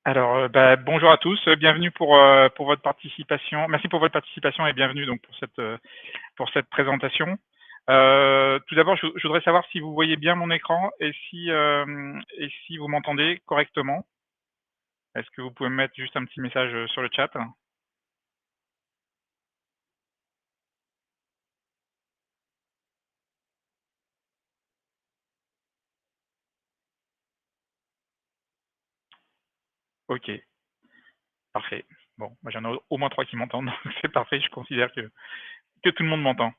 Alors, bonjour à tous, bienvenue pour votre participation. Merci pour votre participation et bienvenue donc pour cette présentation. Tout d'abord, je voudrais savoir si vous voyez bien mon écran et si vous m'entendez correctement. Est-ce que vous pouvez me mettre juste un petit message sur le chat? Ok, parfait. Bon, moi j'en ai au moins 3 qui m'entendent, donc c'est parfait. Je considère que tout le monde m'entend.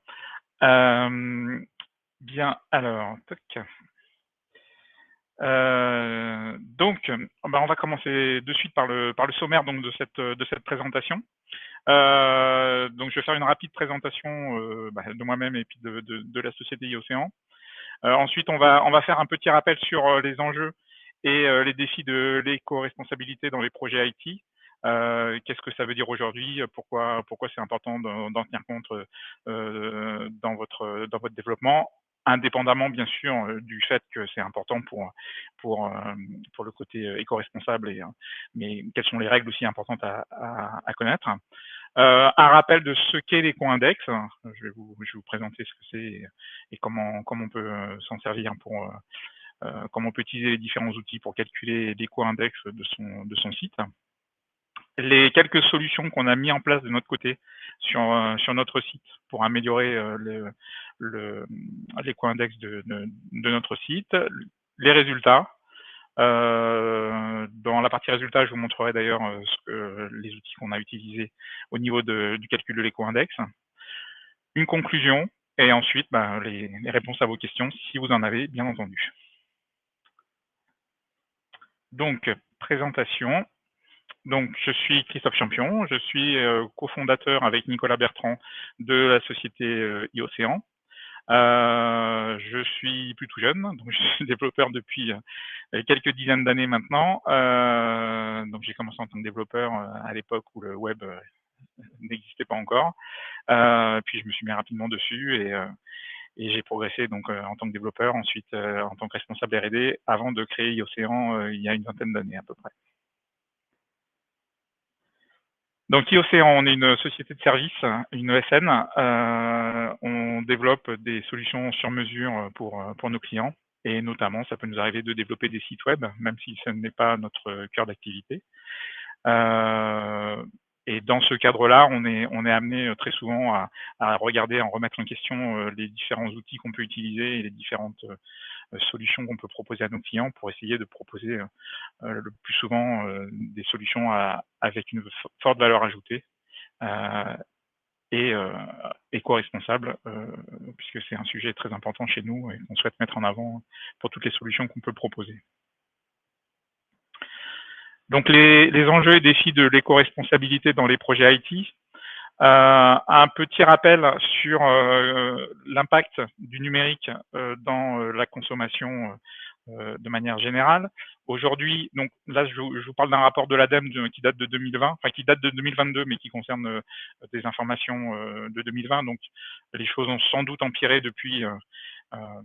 Bien, alors, toc. On va commencer de suite par le sommaire donc de cette présentation. Donc, je vais faire une rapide présentation de moi-même et puis de la société e-Océan. Ensuite, on va faire un petit rappel sur les enjeux et les défis de l'éco-responsabilité dans les projets IT. Qu'est-ce que ça veut dire aujourd'hui? Pourquoi c'est important d'en tenir compte dans votre développement, indépendamment bien sûr du fait que c'est important pour, euh, pour le côté éco-responsable, mais quelles sont les règles aussi importantes à connaître. Un rappel de ce qu'est l'éco-index. Je vais vous présenter ce que c'est et comment on peut s'en servir comment on peut utiliser les différents outils pour calculer l'éco-index de son site. Les quelques solutions qu'on a mis en place de notre côté sur notre site pour améliorer l'éco-index de notre site, les résultats. Dans la partie résultats, je vous montrerai d'ailleurs les outils qu'on a utilisés au niveau du calcul de l'éco-index. Une conclusion et ensuite les réponses à vos questions si vous en avez, bien entendu. Donc, présentation. Donc, je suis Christophe Champion, je suis cofondateur avec Nicolas Bertrand de la société e-Océan. Je suis plutôt jeune, donc je suis développeur depuis quelques dizaines d'années maintenant. Donc, j'ai commencé en tant que développeur à l'époque où le web n'existait pas encore. Puis, je me suis mis rapidement dessus et j'ai progressé donc en tant que développeur, ensuite en tant que responsable R&D, avant de créer e-Océan il y a une vingtaine d'années à peu près. Donc e-Océan, on est une société de services, une ESN. On développe des solutions sur mesure pour nos clients et notamment, ça peut nous arriver de développer des sites web, même si ce n'est pas notre cœur d'activité. Et dans ce cadre-là, on est amené très souvent à regarder, à remettre en question les différents outils qu'on peut utiliser et les différentes solutions qu'on peut proposer à nos clients pour essayer de proposer le plus souvent des solutions avec une forte valeur ajoutée et éco-responsable, puisque c'est un sujet très important chez nous et qu'on souhaite mettre en avant pour toutes les solutions qu'on peut proposer. Donc les enjeux et défis de l'éco-responsabilité dans les projets IT. Un petit rappel sur l'impact du numérique dans la consommation de manière générale. Aujourd'hui, donc là, je vous parle d'un rapport de l'ADEME qui date de 2020, enfin qui date de 2022, mais qui concerne des informations de 2020. Donc, les choses ont sans doute empiré depuis,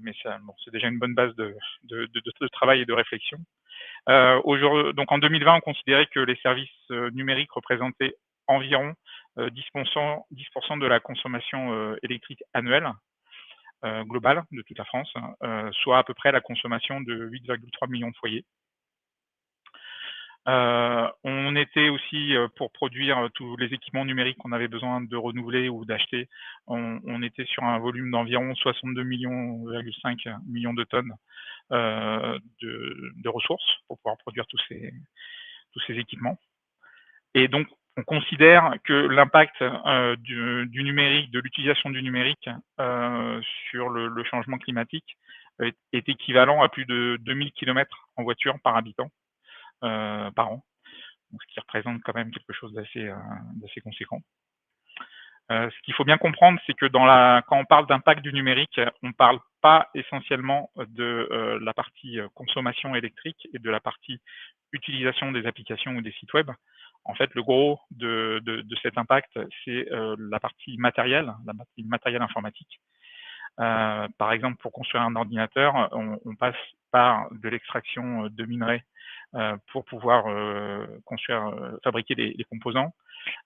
mais c'est déjà une bonne base de travail et de réflexion. Donc en 2020, on considérait que les services numériques représentaient environ 10% de la consommation électrique annuelle globale de toute la France, soit à peu près la consommation de 8,3 millions de foyers. On était aussi, pour produire tous les équipements numériques qu'on avait besoin de renouveler ou d'acheter, on était sur un volume d'environ 62,5 millions de tonnes de ressources pour pouvoir produire tous ces équipements. Et donc, on considère que l'impact du numérique, de l'utilisation du numérique sur le changement climatique est équivalent à plus de 2000 km en voiture par habitant par an, donc, ce qui représente quand même quelque chose d'assez conséquent. Ce qu'il faut bien comprendre, c'est que quand on parle d'impact du numérique, on ne parle pas essentiellement de la partie consommation électrique et de la partie utilisation des applications ou des sites web. En fait, le gros de cet impact, c'est la partie matérielle informatique. Par exemple, pour construire un ordinateur, on passe par de l'extraction de minerais pour pouvoir fabriquer les composants.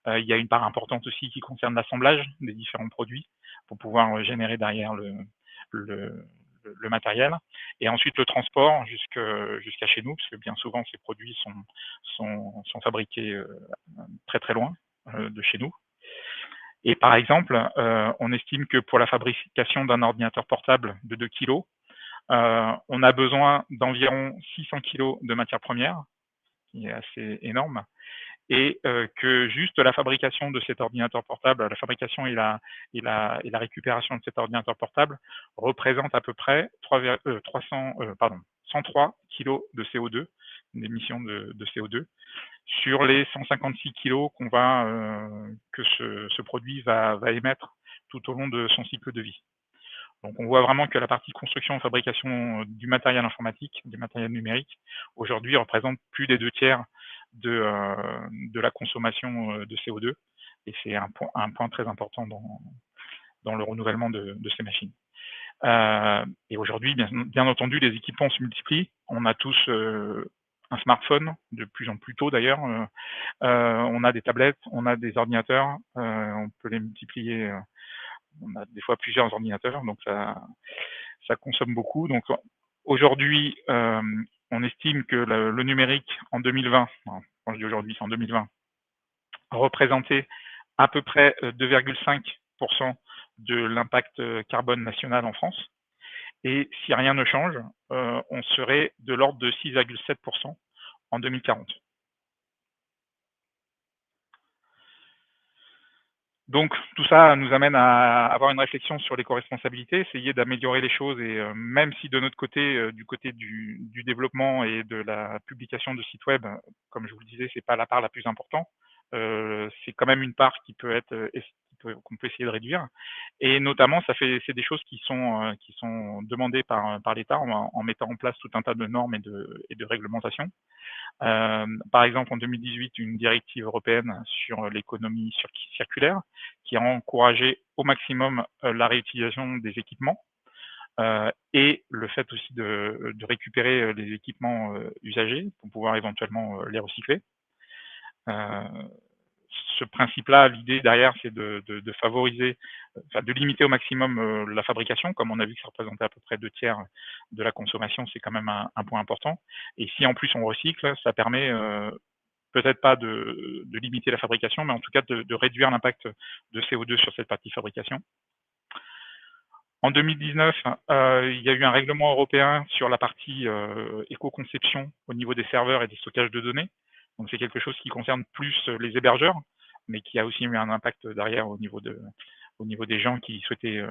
Il y a une part importante aussi qui concerne l'assemblage des différents produits pour pouvoir générer derrière le, le matériel. Et ensuite le transport jusqu'à chez nous, parce que bien souvent ces produits sont fabriqués très très loin de chez nous. Et par exemple, on estime que pour la fabrication d'un ordinateur portable de 2 kg, on a besoin d'environ 600 kg de matières premières, qui est assez énorme, et que juste la fabrication de cet ordinateur portable, la fabrication et la récupération de cet ordinateur portable représente à peu près 103 kg de CO2, d'émissions de CO2, sur les 156 kg que ce produit va émettre tout au long de son cycle de vie. Donc on voit vraiment que la partie construction, fabrication du matériel informatique, du matériel numérique, aujourd'hui représente plus des 2/3 de la consommation de CO2, et c'est un point très important dans le renouvellement de ces machines. Et aujourd'hui, bien entendu, les équipements se multiplient. On a tous un smartphone, de plus en plus tôt d'ailleurs. On a des tablettes, on a des ordinateurs, on peut les multiplier. On a des fois plusieurs ordinateurs, donc ça consomme beaucoup. Donc aujourd'hui, on estime que le numérique en 2020, quand je dis aujourd'hui, c'est en 2020, représentait à peu près 2,5% de l'impact carbone national en France. Et si rien ne change, on serait de l'ordre de 6,7% en 2040. Donc tout ça nous amène à avoir une réflexion sur l'éco-responsabilité, essayer d'améliorer les choses, et même si de notre côté, du côté du développement et de la publication de sites web, comme je vous le disais, c'est pas la part la plus importante, c'est quand même une part qui peut être qu'on peut essayer de réduire, et notamment c'est des choses qui sont demandées par l'État en mettant en place tout un tas de normes et de réglementations. Par exemple, en 2018, une directive européenne sur l'économie circulaire qui a encouragé au maximum la réutilisation des équipements, et le fait aussi de récupérer les équipements usagés pour pouvoir éventuellement les recycler. Ce principe-là, l'idée derrière, c'est de favoriser, de limiter au maximum la fabrication. Comme on a vu que ça représentait à peu près 2/3 de la consommation, c'est quand même un point important. Et si en plus on recycle, ça permet peut-être pas de limiter la fabrication, mais en tout cas de réduire l'impact de CO2 sur cette partie fabrication. En 2019, il y a eu un règlement européen sur la partie éco-conception au niveau des serveurs et des stockages de données. Donc c'est quelque chose qui concerne plus les hébergeurs, mais qui a aussi eu un impact derrière au niveau des gens qui souhaitaient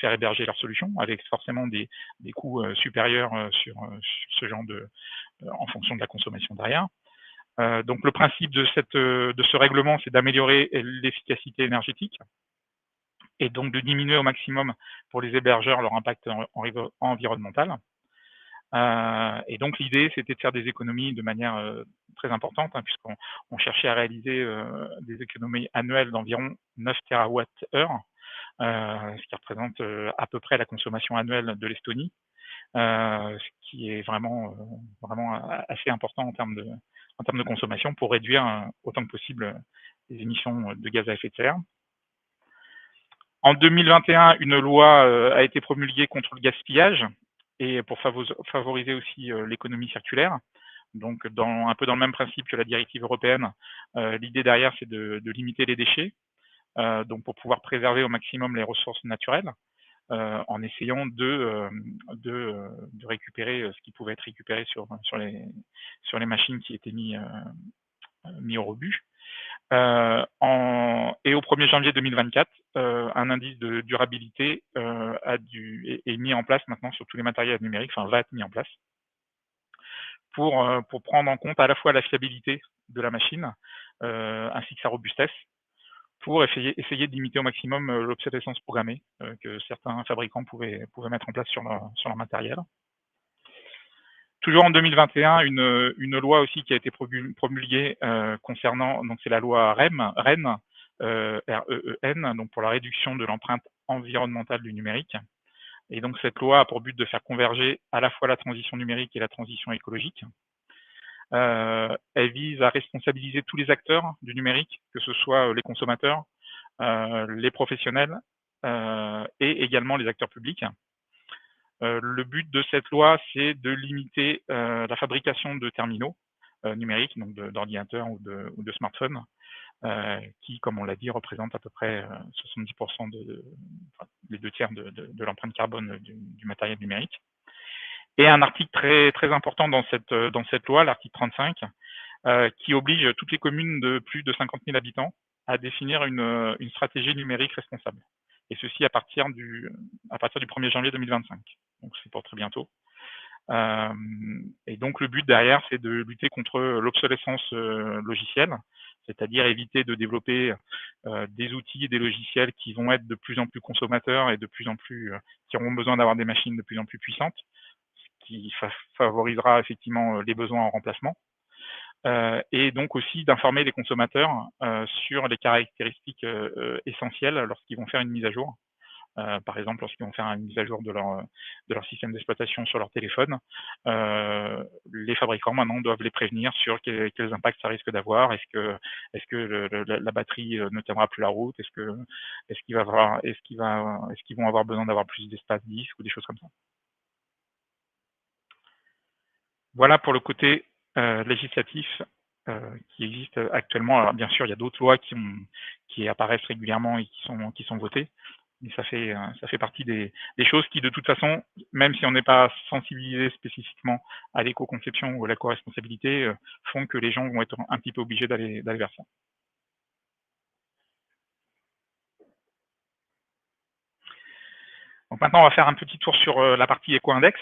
faire héberger leur solution, avec forcément des coûts supérieurs sur ce genre en fonction de la consommation derrière. Donc le principe de ce règlement, c'est d'améliorer l'efficacité énergétique et donc de diminuer au maximum pour les hébergeurs leur impact environnemental. Et donc l'idée, c'était de faire des économies de manière très importante, puisqu'on cherchait à réaliser des économies annuelles d'environ 9 TWh, ce qui représente à peu près la consommation annuelle de l'Estonie, ce qui est vraiment assez important en termes de consommation pour réduire autant que possible les émissions de gaz à effet de serre. En 2021, une loi a été promulguée contre le gaspillage et pour favoriser aussi l'économie circulaire. Donc, un peu dans le même principe que la directive européenne, l'idée derrière, c'est de limiter les déchets, donc pour pouvoir préserver au maximum les ressources naturelles, en essayant de récupérer ce qui pouvait être récupéré sur les machines qui étaient mis au rebut. Et au 1er janvier 2024, un indice de durabilité est mis en place maintenant sur tous les matériels numériques, va être mis en place pour prendre en compte à la fois la fiabilité de la machine ainsi que sa robustesse, pour essayer de limiter au maximum l'obsolescence programmée que certains fabricants pouvaient mettre en place sur leur matériel. Toujours en 2021, une loi aussi qui a été promulguée concernant, donc c'est la loi REN, REEN, donc pour la réduction de l'empreinte environnementale du numérique. Et donc cette loi a pour but de faire converger à la fois la transition numérique et la transition écologique. Elle vise à responsabiliser tous les acteurs du numérique, que ce soit les consommateurs, les professionnels et également les acteurs publics. Le but de cette loi, c'est de limiter la fabrication de terminaux numériques, donc d'ordinateurs ou de smartphones, qui, comme on l'a dit, représentent à peu près 70% enfin, les 2 tiers de l'empreinte carbone du matériel numérique. Et un article très important dans cette loi, l'article 35, qui oblige toutes les communes de plus de 50 000 habitants à définir une stratégie numérique responsable. Et ceci à partir du 1er janvier 2025. Donc c'est pour très bientôt. Et donc le but derrière, c'est de lutter contre l'obsolescence logicielle, c'est-à-dire éviter de développer des outils et des logiciels qui vont être de plus en plus consommateurs et de plus en plus qui auront besoin d'avoir des machines de plus en plus puissantes, ce qui favorisera effectivement les besoins en remplacement. Et donc aussi d'informer les consommateurs sur les caractéristiques essentielles lorsqu'ils vont faire une mise à jour. Par exemple, lorsqu'ils vont faire une mise à jour de leur système d'exploitation sur leur téléphone, les fabricants maintenant doivent les prévenir sur quels impacts ça risque d'avoir. Est-ce que la batterie ne tiendra plus la route? Est-ce qu'ils vont avoir besoin d'avoir plus d'espace disque ou des choses comme ça? Voilà pour le côté législatif qui existe actuellement. Alors bien sûr, il y a d'autres lois qui apparaissent régulièrement et qui sont votées, mais ça fait partie des choses qui, de toute façon, même si on n'est pas sensibilisé spécifiquement à l'éco-conception ou à l'éco-responsabilité, font que les gens vont être un petit peu obligés d'aller vers ça. Donc maintenant, on va faire un petit tour sur la partie éco-index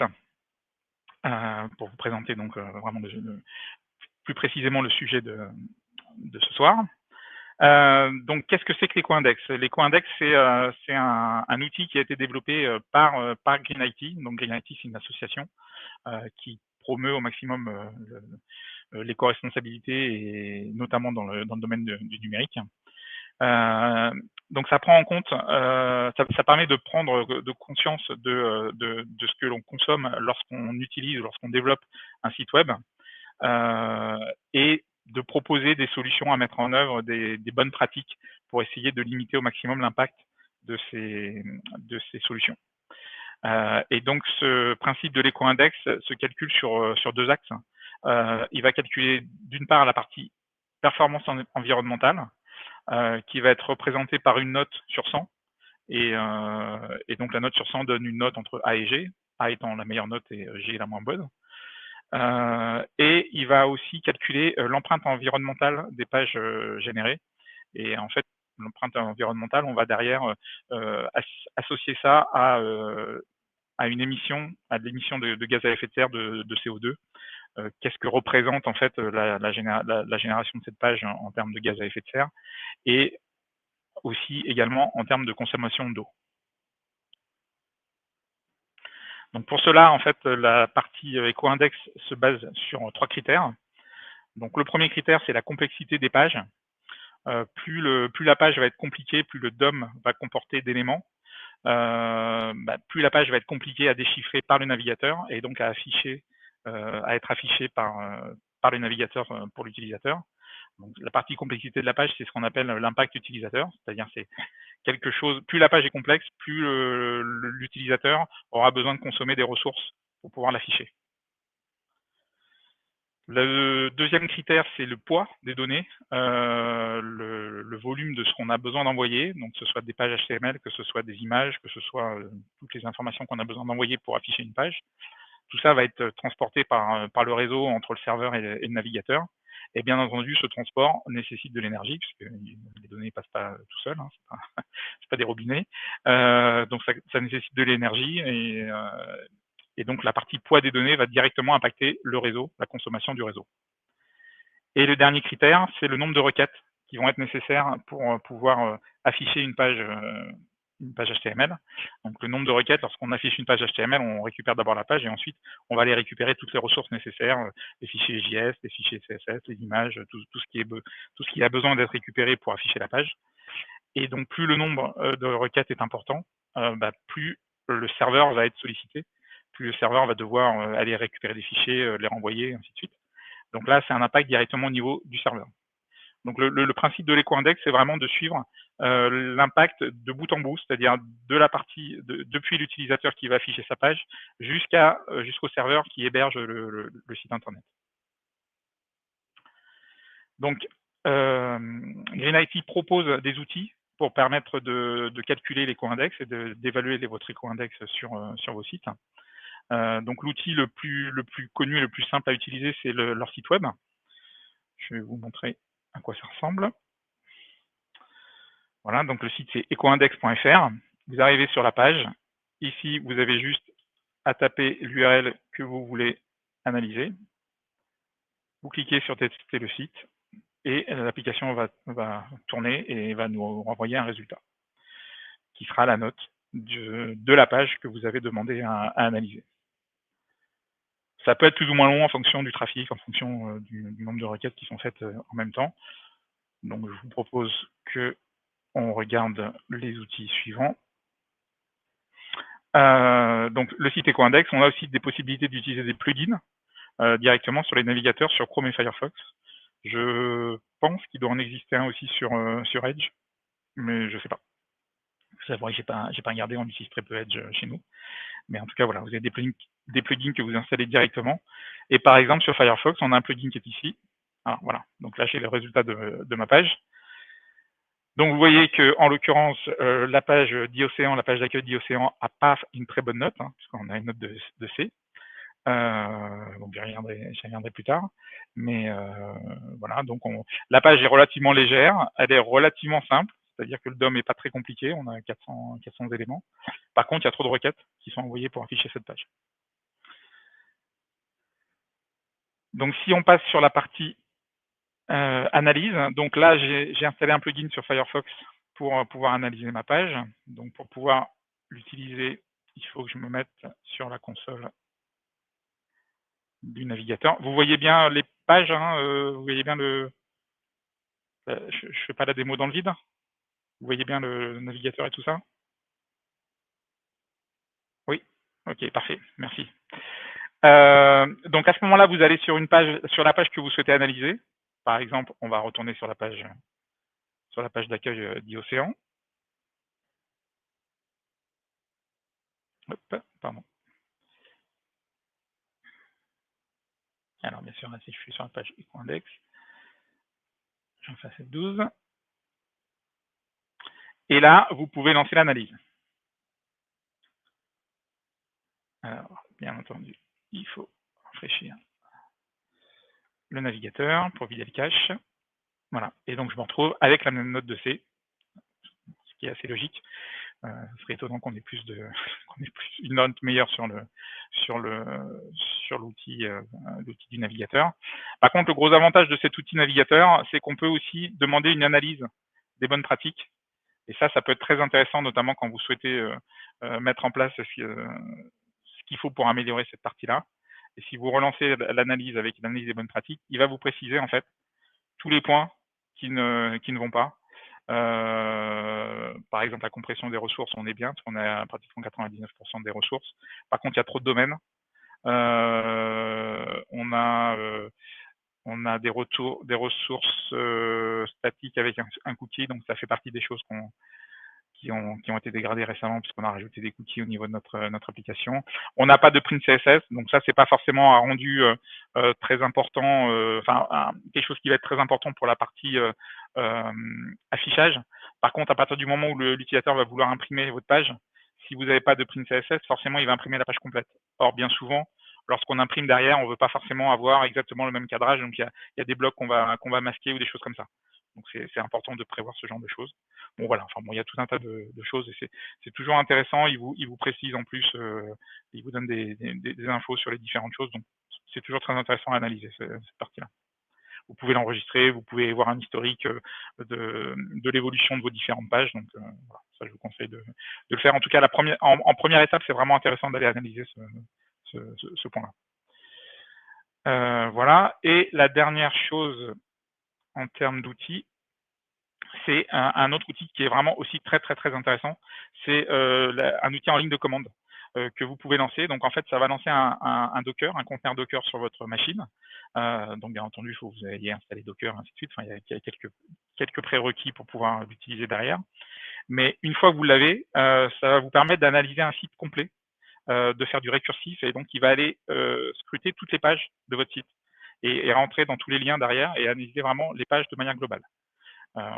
pour vous présenter donc vraiment plus précisément le sujet de ce soir. Donc, qu'est-ce que c'est que l'éco-index? L'éco-index, c'est un outil qui a été développé par Green IT. Donc, Green IT, c'est une association qui promeut au maximum l'éco-responsabilité et notamment dans le domaine du numérique. Donc, ça prend en compte, ça permet de prendre de conscience de ce que l'on consomme lorsqu'on utilise, lorsqu'on développe un site web. Et de proposer des solutions à mettre en œuvre, des bonnes pratiques pour essayer de limiter au maximum l'impact de ces solutions. Et donc, ce principe de l'éco-index se calcule sur 2 axes. Il va calculer d'une part la partie performance environnementale, qui va être représentée par une note sur 100. Et donc, la note sur 100 donne une note entre A et G, A étant la meilleure note et G la moins bonne. Et il va aussi calculer l'empreinte environnementale des pages générées. Et en fait, l'empreinte environnementale, on va derrière associer ça à l'émission de gaz à effet de serre de CO2. Qu'est-ce que représente en fait la génération de cette page en termes de gaz à effet de serre et aussi également en termes de consommation d'eau. Donc pour cela, en fait, la partie éco-index se base sur 3 critères. Donc le premier critère, c'est la complexité des pages. Plus la page va être compliquée, plus le DOM va comporter d'éléments, plus la page va être compliquée à déchiffrer par le navigateur et donc à être affichée par le navigateur pour l'utilisateur. Donc la partie complexité de la page, c'est ce qu'on appelle l'impact utilisateur, c'est-à-dire c'est quelque chose, plus la page est complexe, plus l'utilisateur aura besoin de consommer des ressources pour pouvoir l'afficher. Le deuxième critère, c'est le poids des données, le volume de ce qu'on a besoin d'envoyer, donc que ce soit des pages HTML, que ce soit des images, que ce soit toutes les informations qu'on a besoin d'envoyer pour afficher une page. Tout ça va être transporté par le réseau entre le serveur et le navigateur. Et bien entendu, ce transport nécessite de l'énergie, puisque les données ne passent pas tout seules, hein, c'est pas des robinets. Donc ça nécessite de l'énergie et donc la partie poids des données va directement impacter le réseau, la consommation du réseau. Et le dernier critère, c'est le nombre de requêtes qui vont être nécessaires pour pouvoir afficher une page HTML. Donc le nombre de requêtes, lorsqu'on affiche une page HTML, on récupère d'abord la page et ensuite on va aller récupérer toutes les ressources nécessaires, les fichiers JS, les fichiers CSS, les images, tout ce qui a besoin d'être récupéré pour afficher la page. Et donc plus le nombre de requêtes est important, plus le serveur va être sollicité, plus le serveur va devoir aller récupérer des fichiers, les renvoyer, ainsi de suite. Donc là, c'est un impact directement au niveau du serveur. Donc le principe de l'éco-index, c'est vraiment de suivre l'impact de bout en bout, c'est-à-dire de la partie depuis l'utilisateur qui va afficher sa page jusqu'au serveur qui héberge le site internet. Donc GreenIT propose des outils pour permettre de calculer l'éco-index et d'évaluer votre éco-index sur vos sites. Donc l'outil le plus connu et le plus simple à utiliser, c'est leur site web. Je vais vous montrer à quoi ça ressemble. Voilà, donc le site c'est ecoindex.fr. Vous arrivez sur la page. Ici, vous avez juste à taper l'URL que vous voulez analyser. Vous cliquez sur tester le site et l'application va tourner et va nous renvoyer un résultat qui sera la note de la page que vous avez demandé à analyser. Ça peut être plus ou moins long en fonction du trafic, en fonction du nombre de requêtes qui sont faites en même temps. Donc, je vous propose qu'on regarde les outils suivants. Donc, le site EcoIndex, on a aussi des possibilités d'utiliser des plugins directement sur les navigateurs, sur Chrome et Firefox. Je pense qu'il doit en exister un aussi sur Edge, mais je ne sais pas. C'est vrai que j'ai pas regardé, on utilise très peu Edge chez nous. Mais en tout cas, voilà, vous avez des plugins que vous installez directement. Et par exemple, sur Firefox, on a un plugin qui est ici. Alors voilà, donc là, j'ai le résultat de ma page. Donc vous voyez que, en l'occurrence, la page d'IOcéan, la page d'accueil d'IOcéan n'a pas une très bonne note, puisqu'on a une note de C. Donc j'y reviendrai plus tard. Mais voilà, donc la page est relativement légère, elle est relativement simple, c'est-à-dire que le DOM n'est pas très compliqué, on a 400 éléments. Par contre, il y a trop de requêtes qui sont envoyées pour afficher cette page. Donc si on passe sur la partie analyse, donc là j'ai installé un plugin sur Firefox pour pouvoir analyser ma page. Donc pour pouvoir l'utiliser, il faut que je me mette sur la console du navigateur. Vous voyez bien les pages, vous voyez bien je ne fais pas la démo dans le vide. Vous voyez bien le navigateur et tout ça? Oui. Ok, parfait, merci. Donc à ce moment-là, vous allez sur la page que vous souhaitez analyser. Par exemple, on va retourner sur la page d'accueil d'IOcéan. Hop, pardon. Alors bien sûr, là, si je suis sur la page ecoindex, j'en fais F12. Et là, vous pouvez lancer l'analyse. Alors, bien entendu, il faut rafraîchir le navigateur pour vider le cache. Voilà. Et donc, je me retrouve avec la même note de C, ce qui est assez logique. Ce serait étonnant qu'on ait plus une note meilleure sur l'outil du navigateur. Par contre, le gros avantage de cet outil navigateur, c'est qu'on peut aussi demander une analyse des bonnes pratiques. Et ça peut être très intéressant, notamment quand vous souhaitez mettre en place ce qu'il faut pour améliorer cette partie-là. Et si vous relancez l'analyse avec l'analyse des bonnes pratiques, il va vous préciser en fait tous les points qui ne vont pas. Par exemple, la compression des ressources, on est bien, parce qu'on a pratiquement 99% des ressources. Par contre, il y a trop de domaines. On a des ressources statiques avec un cookie, donc ça fait partie des choses qui ont été dégradées récemment puisqu'on a rajouté des cookies au niveau de notre application. On n'a pas de print CSS, donc ça c'est pas forcément un rendu très important, quelque chose qui va être très important pour la partie affichage. Par contre, à partir du moment où l'utilisateur va vouloir imprimer votre page, si vous n'avez pas de print CSS, forcément il va imprimer la page complète. Or, bien souvent, lorsqu'on imprime derrière, on ne veut pas forcément avoir exactement le même cadrage, donc il y a des blocs qu'on va masquer ou des choses comme ça. Donc c'est important de prévoir ce genre de choses. Bon voilà, il y a tout un tas de choses et c'est toujours intéressant. Il vous précise en plus, il vous donne des infos sur les différentes choses. Donc c'est toujours très intéressant à analyser cette partie-là. Vous pouvez l'enregistrer, vous pouvez voir un historique de l'évolution de vos différentes pages. Donc voilà, ça je vous conseille de le faire. En tout cas, en première étape, c'est vraiment intéressant d'aller analyser ce point-là. Voilà. Et la dernière chose en termes d'outils, c'est un autre outil qui est vraiment aussi très très très intéressant. C'est un outil en ligne de commande. que vous pouvez lancer. Donc en fait, ça va lancer un Docker, un conteneur Docker sur votre machine. Donc bien entendu, il faut que vous ayez installé Docker, ainsi de suite. Enfin, il y a quelques prérequis pour pouvoir l'utiliser derrière. Mais une fois que vous l'avez, ça va vous permettre d'analyser un site complet, de faire du récursif, et donc il va aller scruter toutes les pages de votre site et rentrer dans tous les liens derrière et analyser vraiment les pages de manière globale.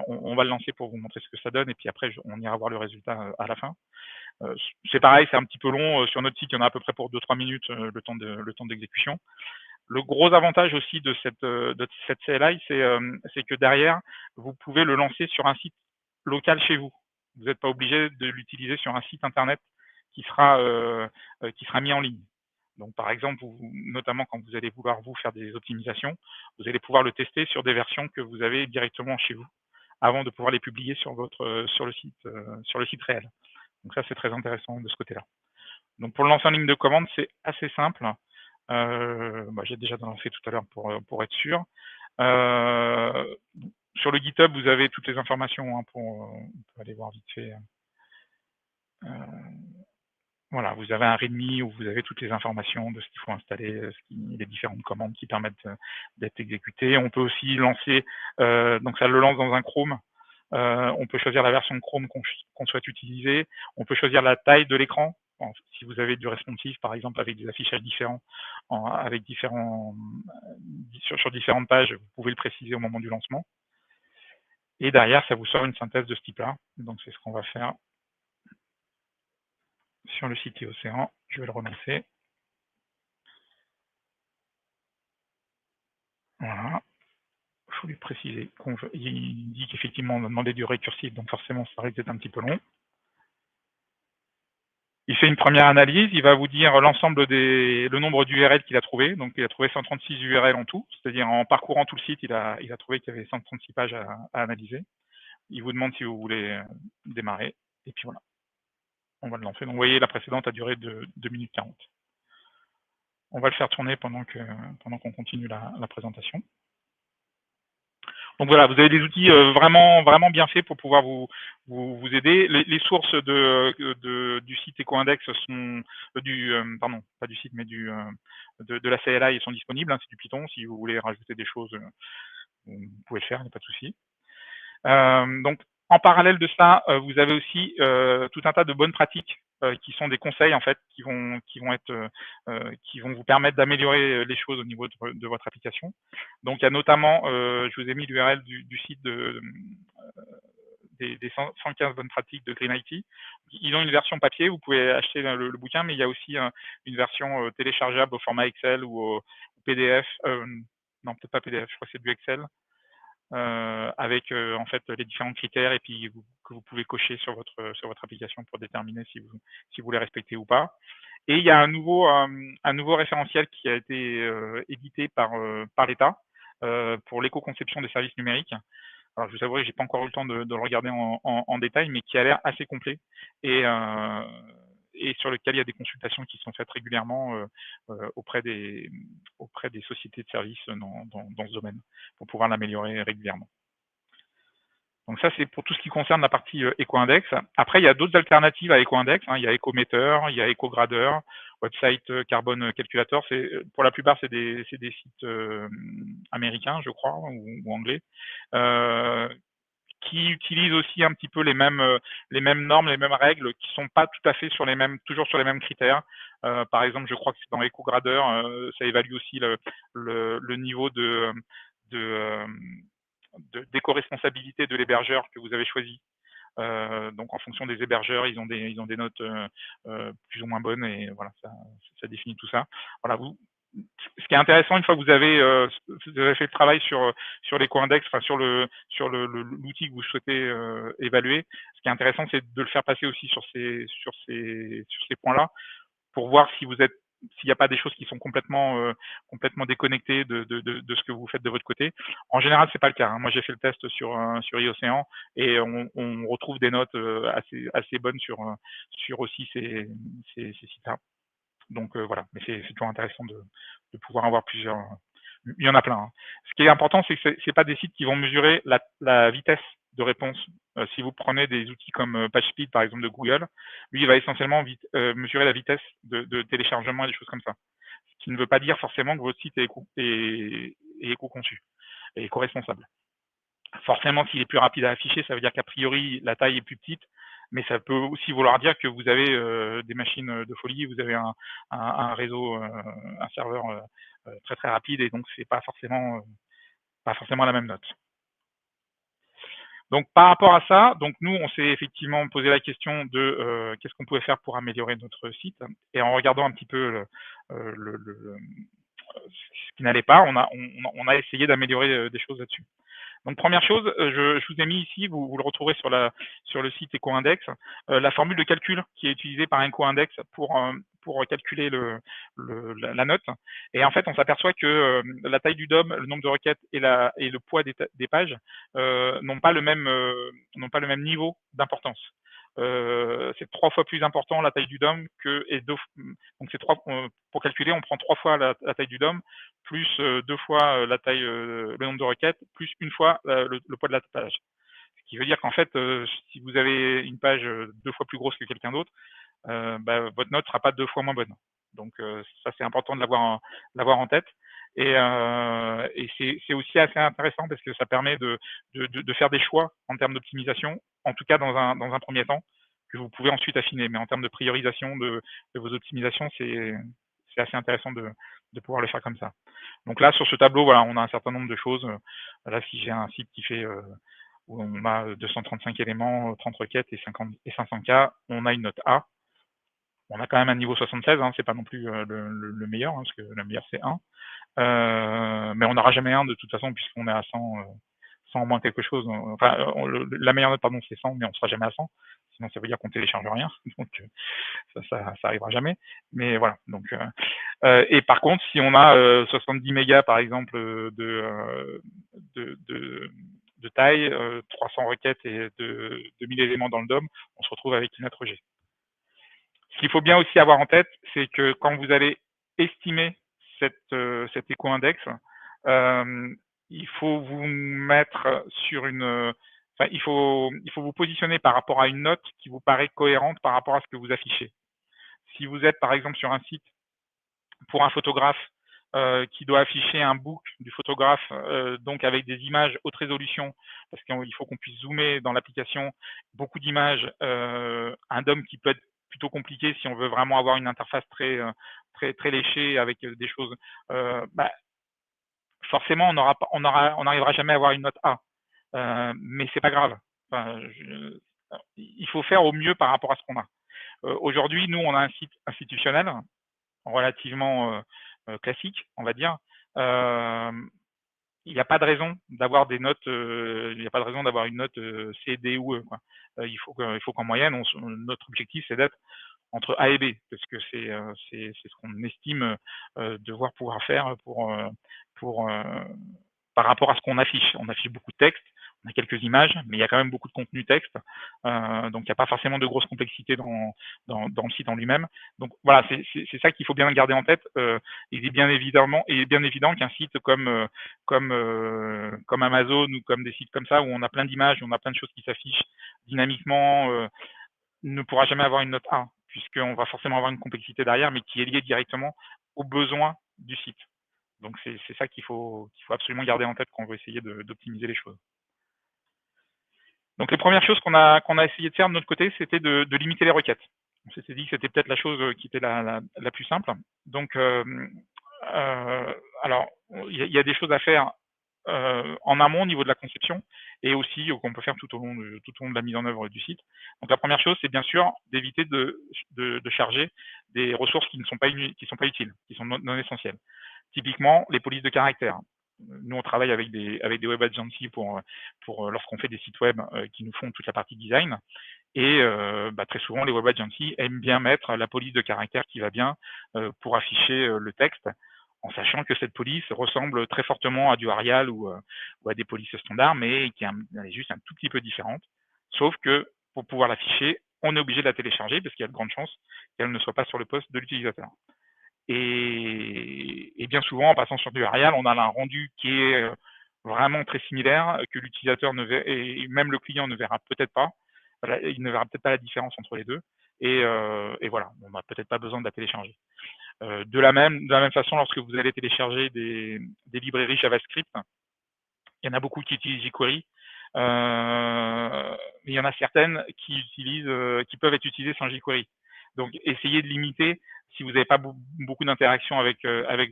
On va le lancer pour vous montrer ce que ça donne, et puis après on ira voir le résultat à la fin. C'est pareil, c'est un petit peu long. Sur notre site, il y en a à peu près pour 2-3 minutes le temps d'exécution. Le gros avantage aussi de cette CLI, c'est que derrière, vous pouvez le lancer sur un site local chez vous. Vous n'êtes pas obligé de l'utiliser sur un site internet qui sera mis en ligne. Donc, par exemple, notamment quand vous allez vouloir vous faire des optimisations, vous allez pouvoir le tester sur des versions que vous avez directement chez vous, avant de pouvoir les publier sur le site réel. Donc ça, c'est très intéressant de ce côté-là. Donc pour le lancer en ligne de commande, c'est assez simple. J'ai déjà lancé tout à l'heure pour être sûr. Sur le GitHub, vous avez toutes les informations, hein, on peut aller voir vite fait. Voilà, vous avez un README où vous avez toutes les informations de ce qu'il faut installer, les différentes commandes qui permettent d'être exécutées. On peut aussi lancer, donc ça le lance dans un Chrome. On peut choisir la version de Chrome qu'on souhaite utiliser. On peut choisir la taille de l'écran. Si vous avez du responsive, par exemple, avec des affichages différents, sur différentes pages, vous pouvez le préciser au moment du lancement. Et derrière, ça vous sort une synthèse de ce type-là. Donc, c'est ce qu'on va faire sur le site Océan. Je vais le relancer. Voilà. Il faut lui préciser qu'il dit qu'effectivement, on va demander du récursif, donc forcément, ça risque d'être un petit peu long. Il fait une première analyse, il va vous dire le nombre d'URL qu'il a trouvé. Donc, il a trouvé 136 URL en tout, c'est-à-dire en parcourant tout le site, il a trouvé qu'il y avait 136 pages à analyser. Il vous demande si vous voulez démarrer, et puis voilà, on va le lancer. Donc, vous voyez, la précédente a duré 2 minutes 40. On va le faire tourner pendant qu'on continue la présentation. Donc voilà, vous avez des outils vraiment bien faits pour pouvoir vous aider. Les sources du site EcoIndex sont pardon, pas du site, mais de la CLI sont disponibles. Hein, c'est du Python. Si vous voulez rajouter des choses, vous pouvez le faire, il n'y a pas de souci. Donc en parallèle de ça, vous avez aussi tout un tas de bonnes pratiques qui sont des conseils en fait, qui vont vous permettre d'améliorer les choses au niveau de votre application. Donc il y a notamment, je vous ai mis l'URL du site des 115 bonnes pratiques de Green IT. Ils ont une version papier, vous pouvez acheter le bouquin, mais il y a aussi une version téléchargeable au format Excel ou au PDF. Non, peut-être pas PDF, je crois que c'est du Excel. Avec en fait les différents critères, et puis que vous pouvez cocher sur votre application pour déterminer si vous les respectez ou pas. Et il y a un nouveau référentiel qui a été édité par l'État pour l'éco-conception des services numériques. Alors je vous avouerai que j'ai pas encore eu le temps de le regarder en détail, mais qui a l'air assez complet et sur lequel il y a des consultations qui sont faites régulièrement auprès des sociétés de services dans ce domaine pour pouvoir l'améliorer régulièrement. Donc ça, c'est pour tout ce qui concerne la partie EcoIndex. Après, il y a d'autres alternatives à EcoIndex. Hein. Il y a Ecometer, il y a EcoGradder, Website Carbon Calculator. Pour la plupart, c'est des sites américains, je crois, ou anglais, qui utilisent aussi un petit peu les mêmes normes, les mêmes règles, qui sont pas tout à fait toujours sur les mêmes critères. Par exemple, je crois que c'est dans EcoGradder, ça évalue aussi le niveau d'éco-responsabilité de l'hébergeur que vous avez choisi. Donc en fonction des hébergeurs, ils ont des notes plus ou moins bonnes, et voilà, ça définit tout ça. Voilà, ce qui est intéressant, une fois que vous avez fait le travail sur l'éco-index, enfin sur l'outil que vous souhaitez évaluer, ce qui est intéressant, c'est de le faire passer aussi sur ces points-là, pour voir s'il n'y a pas des choses qui sont complètement déconnectées de ce que vous faites de votre côté. En général, c'est pas le cas. Hein. Moi, j'ai fait le test sur iOcéan, et on retrouve des notes assez bonnes sur aussi ces sites-là. Donc voilà, mais c'est toujours intéressant de pouvoir avoir Il y en a plein, hein. Ce qui est important, c'est que c'est pas des sites qui vont mesurer la vitesse de réponse. Si vous prenez des outils comme PageSpeed, par exemple, de Google, lui, il va essentiellement mesurer la vitesse de téléchargement et des choses comme ça. Ce qui ne veut pas dire forcément que votre site est éco-conçu et éco-responsable. Forcément, s'il est plus rapide à afficher, ça veut dire qu'a priori, la taille est plus petite, mais ça peut aussi vouloir dire que vous avez des machines de folie, vous avez un réseau, un serveur très très rapide, et donc c'est pas forcément la même note. Donc par rapport à ça, donc nous on s'est effectivement posé la question de qu'est-ce qu'on pouvait faire pour améliorer notre site, et en regardant un petit peu ce qui n'allait pas, on a essayé d'améliorer des choses là-dessus. Donc première chose, je vous ai mis ici, vous le retrouverez sur le site EcoIndex, la formule de calcul qui est utilisée par EcoIndex pour calculer la note. Et en fait, on s'aperçoit que la taille du DOM, le nombre de requêtes et le poids des pages n'ont pas le même niveau d'importance. C'est 3 fois plus important la taille du DOM donc c'est pour calculer, on prend 3 fois la taille du DOM plus 2 fois la taille, le nombre de requêtes, plus 1 fois le poids de la page. Ce qui veut dire qu'en fait, si vous avez une page 2 fois plus grosse que quelqu'un d'autre, votre note sera pas 2 fois moins bonne. Donc ça, c'est important de l'avoir en tête. Et c'est aussi assez intéressant parce que ça permet de faire des choix en termes d'optimisation, en tout cas dans un premier temps, que vous pouvez ensuite affiner. Mais en termes de priorisation de vos optimisations, c'est assez intéressant de pouvoir le faire comme ça. Donc là, sur ce tableau, voilà, on a un certain nombre de choses. Là, si j'ai un site qui fait où on a 235 éléments, 30 requêtes et 500K, on a une note A. On a quand même un niveau 76, hein, c'est pas non plus le meilleur, hein, parce que le meilleur c'est 1. Mais on n'aura jamais 1 de toute façon, puisqu'on est à 100 moins quelque chose. Enfin, la meilleure note, pardon, c'est 100, mais on sera jamais à 100. Sinon, ça veut dire qu'on télécharge rien. Donc, ça arrivera jamais. Mais voilà. Donc, et par contre, si on a 70 mégas, par exemple, de taille, 300 requêtes et 2000 éléments dans le DOM, on se retrouve avec une lettre G. Ce qu'il faut bien aussi avoir en tête, c'est que quand vous allez estimer cet éco-index, il faut vous mettre sur il faut vous positionner par rapport à une note qui vous paraît cohérente par rapport à ce que vous affichez. Si vous êtes par exemple sur un site pour un photographe qui doit afficher un book du photographe, donc avec des images haute résolution, parce qu'il faut qu'on puisse zoomer dans l'application, beaucoup d'images, un DOM qui peut être plutôt compliqué si on veut vraiment avoir une interface très léchée avec des choses. Forcément, on n'arrivera jamais à avoir une note A, mais c'est pas grave. Enfin, il faut faire au mieux par rapport à ce qu'on a. Aujourd'hui, nous, on a un site institutionnel relativement classique, on va dire. Il n'y a pas de raison d'avoir des notes, il n'y a pas de raison d'avoir une note C, D ou E, quoi. Il faut qu'en moyenne, notre objectif, c'est d'être entre A et B, parce que c'est ce qu'on estime devoir pouvoir faire pour par rapport à ce qu'on affiche. On affiche beaucoup de texte, on a quelques images, mais il y a quand même beaucoup de contenu texte, donc il n'y a pas forcément de grosse complexité dans le site en lui-même. Donc voilà, c'est ça qu'il faut bien garder en tête. Il est bien évident qu'un site comme Amazon ou comme des sites comme ça où on a plein d'images, où on a plein de choses qui s'affichent dynamiquement, ne pourra jamais avoir une note A, puisqu'on va forcément avoir une complexité derrière, mais qui est liée directement aux besoins du site. Donc c'est ça qu'il faut absolument garder en tête quand on veut essayer d'optimiser les choses. Donc les premières choses qu'on a essayé de faire de notre côté, c'était de limiter les requêtes. On s'était dit que c'était peut-être la chose qui était la plus simple. Donc alors il y a des choses à faire en amont au niveau de la conception, et aussi qu'on peut faire tout au long de la mise en œuvre du site. Donc la première chose, c'est bien sûr d'éviter de charger des ressources qui ne sont pas utiles, qui sont non essentielles. Typiquement, les polices de caractère. Nous, on travaille avec des web agencies pour lorsqu'on fait des sites web qui nous font toute la partie design. Et très souvent, les web agencies aiment bien mettre la police de caractère qui va bien pour afficher le texte, en sachant que cette police ressemble très fortement à du Arial ou à des polices standards, mais qui est juste un tout petit peu différente. Sauf que pour pouvoir l'afficher, on est obligé de la télécharger parce qu'il y a de grandes chances qu'elle ne soit pas sur le poste de l'utilisateur. Et bien souvent, en passant sur du Arial, on a un rendu qui est vraiment très similaire, que l'utilisateur ne verra, et même le client ne verra peut-être pas. Il ne verra peut-être pas la différence entre les deux. Et voilà, on n'a peut-être pas besoin de la télécharger. De la même façon, lorsque vous allez télécharger des librairies JavaScript, il y en a beaucoup qui utilisent jQuery. Mais il y en a certaines qui peuvent être utilisées sans jQuery. Donc, essayez de limiter si vous n'avez pas beaucoup d'interaction avec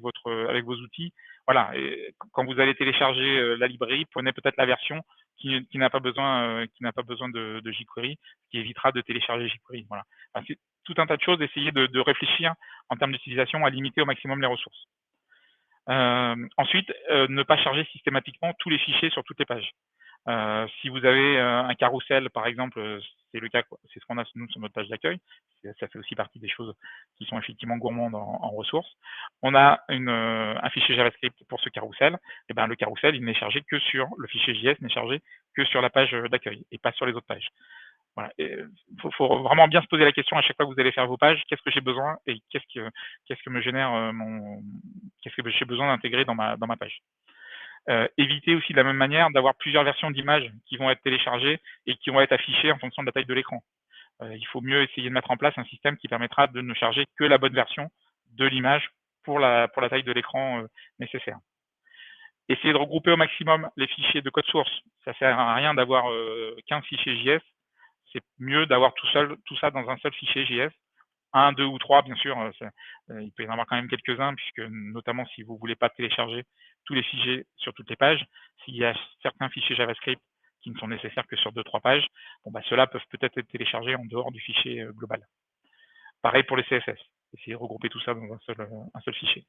vos outils. Voilà. Et quand vous allez télécharger la librairie, prenez peut-être la version qui n'a pas besoin de jQuery, ce qui évitera de télécharger jQuery. Voilà. Enfin, c'est tout un tas de choses. Essayez de réfléchir en termes d'utilisation à limiter au maximum les ressources. Ensuite, ne pas charger systématiquement tous les fichiers sur toutes les pages. Si vous avez un carrousel, par exemple, c'est le cas, c'est ce qu'on a nous sur notre page d'accueil. Ça fait aussi partie des choses qui sont effectivement gourmandes en ressources. On a un fichier JavaScript pour ce carrousel. Et ben le carrousel, il n'est chargé que sur le fichier JS, n'est chargé que sur la page d'accueil et pas sur les autres pages. Voilà. Il faut vraiment bien se poser la question à chaque fois que vous allez faire vos pages, qu'est-ce que j'ai besoin et qu'est-ce que me génère qu'est-ce que j'ai besoin d'intégrer dans ma page. Éviter aussi de la même manière d'avoir plusieurs versions d'images qui vont être téléchargées et qui vont être affichées en fonction de la taille de l'écran. Il faut mieux essayer de mettre en place un système qui permettra de ne charger que la bonne version de l'image pour la taille de l'écran nécessaire. Essayez de regrouper au maximum les fichiers de code source. Ça sert à rien d'avoir 15 fichiers JS. C'est mieux d'avoir tout ça dans un seul fichier JS. 1, 2 ou 3, bien sûr. Il peut y en avoir quand même quelques-uns, puisque notamment si vous ne voulez pas télécharger tous les fichiers sur toutes les pages, s'il y a certains fichiers JavaScript qui ne sont nécessaires que sur 2-3 pages, ceux-là peuvent peut-être être téléchargés en dehors du fichier global. Pareil pour les CSS. Essayez de regrouper tout ça dans un seul fichier.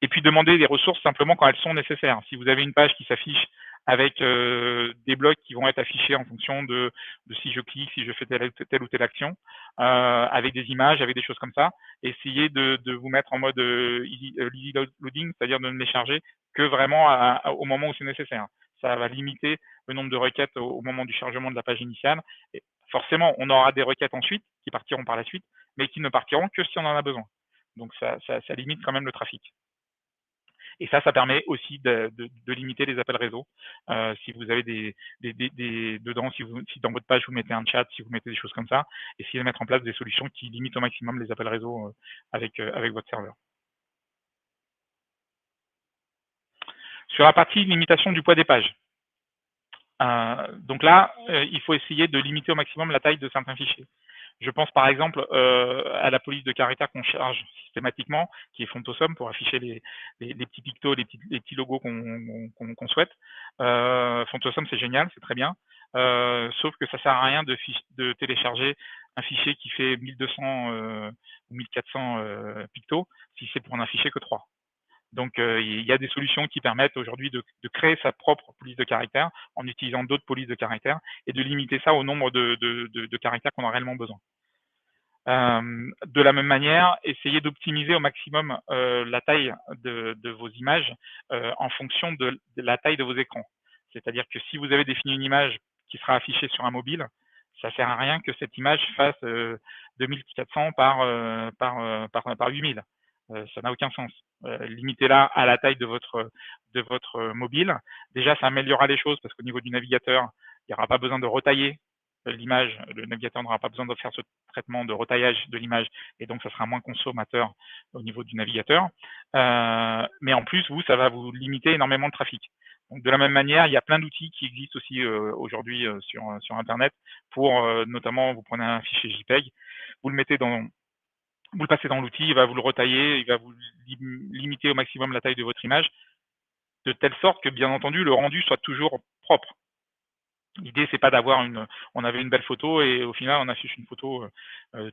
Et puis demander des ressources simplement quand elles sont nécessaires. Si vous avez une page qui s'affiche avec des blocs qui vont être affichés en fonction de si je clique, si je fais telle ou telle action, avec des images, avec des choses comme ça, essayez de vous mettre en mode easy loading, c'est-à-dire de ne les charger que vraiment au moment où c'est nécessaire. Ça va limiter le nombre de requêtes au moment du chargement de la page initiale. Et forcément, on aura des requêtes ensuite qui partiront par la suite, mais qui ne partiront que si on en a besoin. Donc ça limite quand même le trafic. Et ça permet aussi de limiter les appels réseau. Si vous avez dedans, si dans votre page vous mettez un chat, si vous mettez des choses comme ça, essayez de mettre en place des solutions qui limitent au maximum les appels réseau avec votre serveur. Sur la partie limitation du poids des pages. Donc là, il faut essayer de limiter au maximum la taille de certains fichiers. Je pense par exemple à la police de caractères qu'on charge systématiquement, qui est Fontosum, pour afficher les petits pictos, les petits logos qu'on souhaite. Fontosum, c'est génial, c'est très bien. Sauf que ça sert à rien de télécharger un fichier qui fait 1200 ou 1400 pictos si c'est pour en afficher que 3. Donc, il y a des solutions qui permettent aujourd'hui de créer sa propre police de caractères en utilisant d'autres polices de caractères et de limiter ça au nombre de caractères qu'on a réellement besoin. De la même manière, essayez d'optimiser au maximum la taille de vos images en fonction de la taille de vos écrans. C'est-à-dire que si vous avez défini une image qui sera affichée sur un mobile, ça sert à rien que cette image fasse 2400 par 8000. Ça n'a aucun sens. Limitez-la à la taille de votre mobile. Déjà, ça améliorera les choses parce qu'au niveau du navigateur, il n'y aura pas besoin de retailler l'image. Le navigateur n'aura pas besoin de faire ce traitement de retaillage de l'image et donc ça sera moins consommateur au niveau du navigateur. Mais en plus, ça va vous limiter énormément le trafic. Donc, de la même manière, il y a plein d'outils qui existent aussi aujourd'hui sur Internet pour notamment, vous prenez un fichier JPEG, vous le passez dans l'outil, il va vous le retailler, il va vous limiter au maximum la taille de votre image, de telle sorte que, bien entendu, le rendu soit toujours propre. L'idée, c'est pas d'avoir on avait une belle photo et au final, on affiche une photo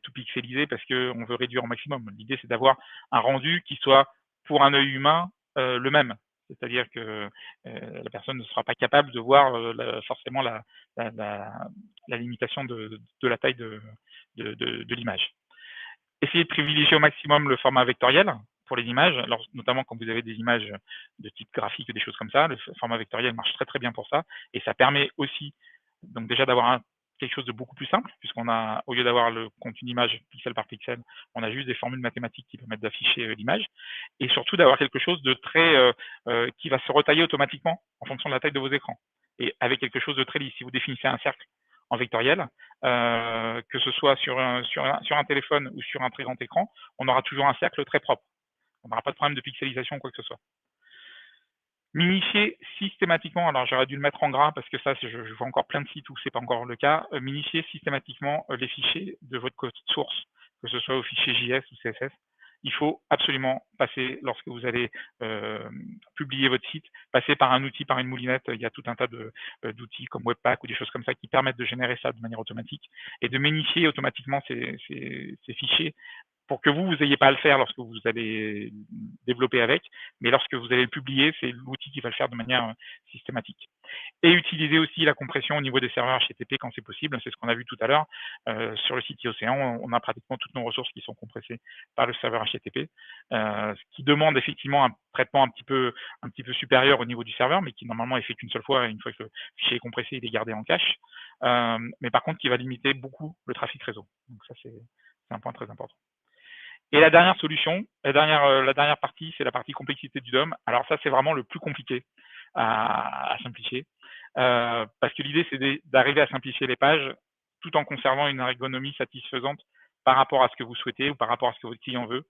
tout pixelisée parce qu'on veut réduire au maximum. L'idée, c'est d'avoir un rendu qui soit, pour un œil humain, le même. C'est-à-dire que la personne ne sera pas capable de voir forcément la limitation de la taille de l'image. Essayez de privilégier au maximum le format vectoriel pour les images, alors, notamment quand vous avez des images de type graphique ou des choses comme ça. Le format vectoriel marche très très bien pour ça et ça permet aussi donc déjà d'avoir quelque chose de beaucoup plus simple, puisqu'on a, au lieu d'avoir le contenu d'image pixel par pixel, on a juste des formules mathématiques qui permettent d'afficher l'image, et surtout d'avoir quelque chose de très qui va se retailler automatiquement en fonction de la taille de vos écrans, et avec quelque chose de très lisse. Si vous définissez un cercle en vectoriel, que ce soit sur un téléphone ou sur un très grand écran, on aura toujours un cercle très propre. On n'aura pas de problème de pixelisation ou quoi que ce soit. Minifier systématiquement, alors j'aurais dû le mettre en gras parce que ça, je vois encore plein de sites où c'est pas encore le cas, minifier systématiquement les fichiers de votre code source, que ce soit au fichier JS ou CSS. Il faut absolument passer, lorsque vous allez publier votre site, passer par un outil, par une moulinette. Il y a tout un tas d'outils comme Webpack ou des choses comme ça qui permettent de générer ça de manière automatique et de minifier automatiquement ces fichiers pour que vous n'ayez pas à le faire lorsque vous allez développer avec, mais lorsque vous allez le publier, c'est l'outil qui va le faire de manière systématique. Et utiliser aussi la compression au niveau des serveurs HTTP quand c'est possible, c'est ce qu'on a vu tout à l'heure. Sur le site Océan, on a pratiquement toutes nos ressources qui sont compressées par le serveur HTTP, ce qui demande effectivement un traitement un petit peu supérieur au niveau du serveur, mais qui normalement est fait qu'une seule fois, une fois que le fichier est compressé, il est gardé en cache, mais par contre qui va limiter beaucoup le trafic réseau. Donc ça, c'est un point très important. Et la dernière solution, la dernière partie, c'est la partie complexité du DOM. Alors ça, c'est vraiment le plus compliqué à simplifier, parce que l'idée, c'est d'arriver à simplifier les pages tout en conservant une ergonomie satisfaisante par rapport à ce que vous souhaitez ou par rapport à ce que votre client veut.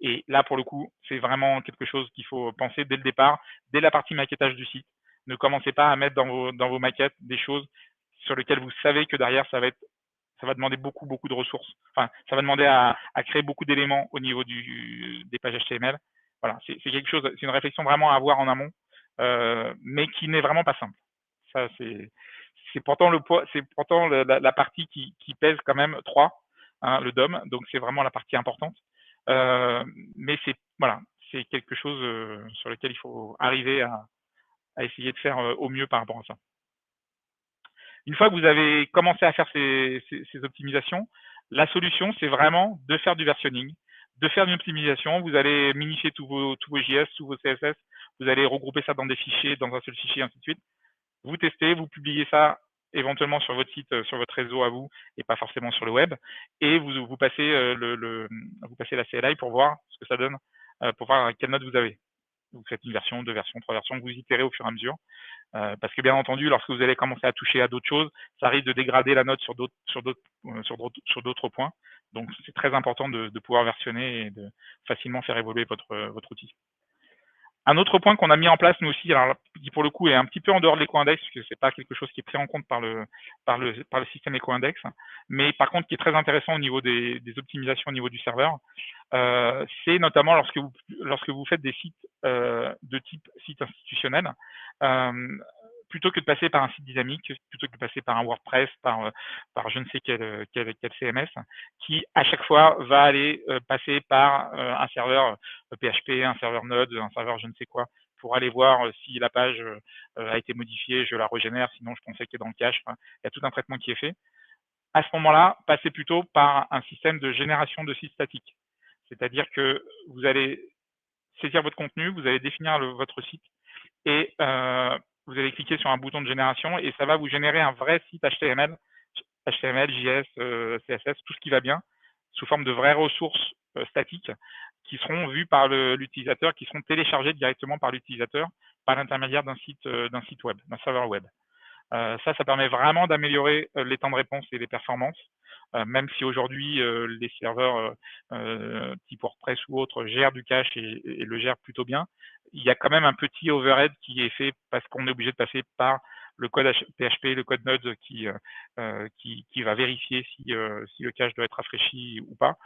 Et là, pour le coup, c'est vraiment quelque chose qu'il faut penser dès le départ, dès la partie maquettage du site. Ne commencez pas à mettre dans vos maquettes des choses sur lesquelles vous savez que derrière, ça va demander beaucoup de ressources. Enfin, ça va demander à créer beaucoup d'éléments au niveau des pages HTML. Voilà, c'est quelque chose, c'est une réflexion vraiment à avoir en amont, mais qui n'est vraiment pas simple. Ça, c'est pourtant la partie qui pèse quand même 3, hein, le DOM. Donc c'est vraiment la partie importante. Mais c'est quelque chose sur lequel il faut arriver à essayer de faire au mieux par rapport à ça. Une fois que vous avez commencé à faire ces optimisations, la solution, c'est vraiment de faire du versionning, de faire une optimisation. Vous allez minifier tous vos JS, tous vos CSS. Vous allez regrouper ça dans des fichiers, dans un seul fichier, ainsi de suite. Vous testez, vous publiez ça éventuellement sur votre site, sur votre réseau à vous, et pas forcément sur le web. Et vous passez vous passez la CLI pour voir ce que ça donne, pour voir quelle note vous avez. Vous faites une version, 2 versions, 3 versions, vous itérez au fur et à mesure. Parce que bien entendu, lorsque vous allez commencer à toucher à d'autres choses, ça risque de dégrader la note sur d'autres points. Donc c'est très important de pouvoir versionner et de facilement faire évoluer votre outil. Un autre point qu'on a mis en place nous aussi, alors qui pour le coup est un petit peu en dehors de l'éco-index, puisque c'est pas quelque chose qui est pris en compte par le système éco-index, mais par contre qui est très intéressant au niveau des optimisations au niveau du serveur, c'est notamment lorsque vous faites des sites de type site institutionnel, plutôt que de passer par un site dynamique, plutôt que de passer par un WordPress, par je ne sais quel CMS, qui à chaque fois va aller passer par un serveur PHP, un serveur Node, un serveur je ne sais quoi, pour aller voir si la page a été modifiée, je la régénère, sinon je pensais qu'elle est dans le cache. Enfin, il y a tout un traitement qui est fait. À ce moment-là, passez plutôt par un système de génération de sites statiques. C'est-à-dire que vous allez saisir votre contenu, vous allez définir votre site et vous allez cliquer sur un bouton de génération et ça va vous générer un vrai site HTML, JS, CSS, tout ce qui va bien, sous forme de vraies ressources statiques qui seront vues par l'utilisateur, qui seront téléchargées directement par l'utilisateur par l'intermédiaire d'un site web, d'un serveur web. Ça permet vraiment d'améliorer les temps de réponse et les performances, même si aujourd'hui les serveurs type WordPress ou autres gèrent du cache et le gèrent plutôt bien. Il y a quand même un petit overhead qui est fait parce qu'on est obligé de passer par le code PHP, le code Node qui va vérifier si le cache doit être rafraîchi ou pas.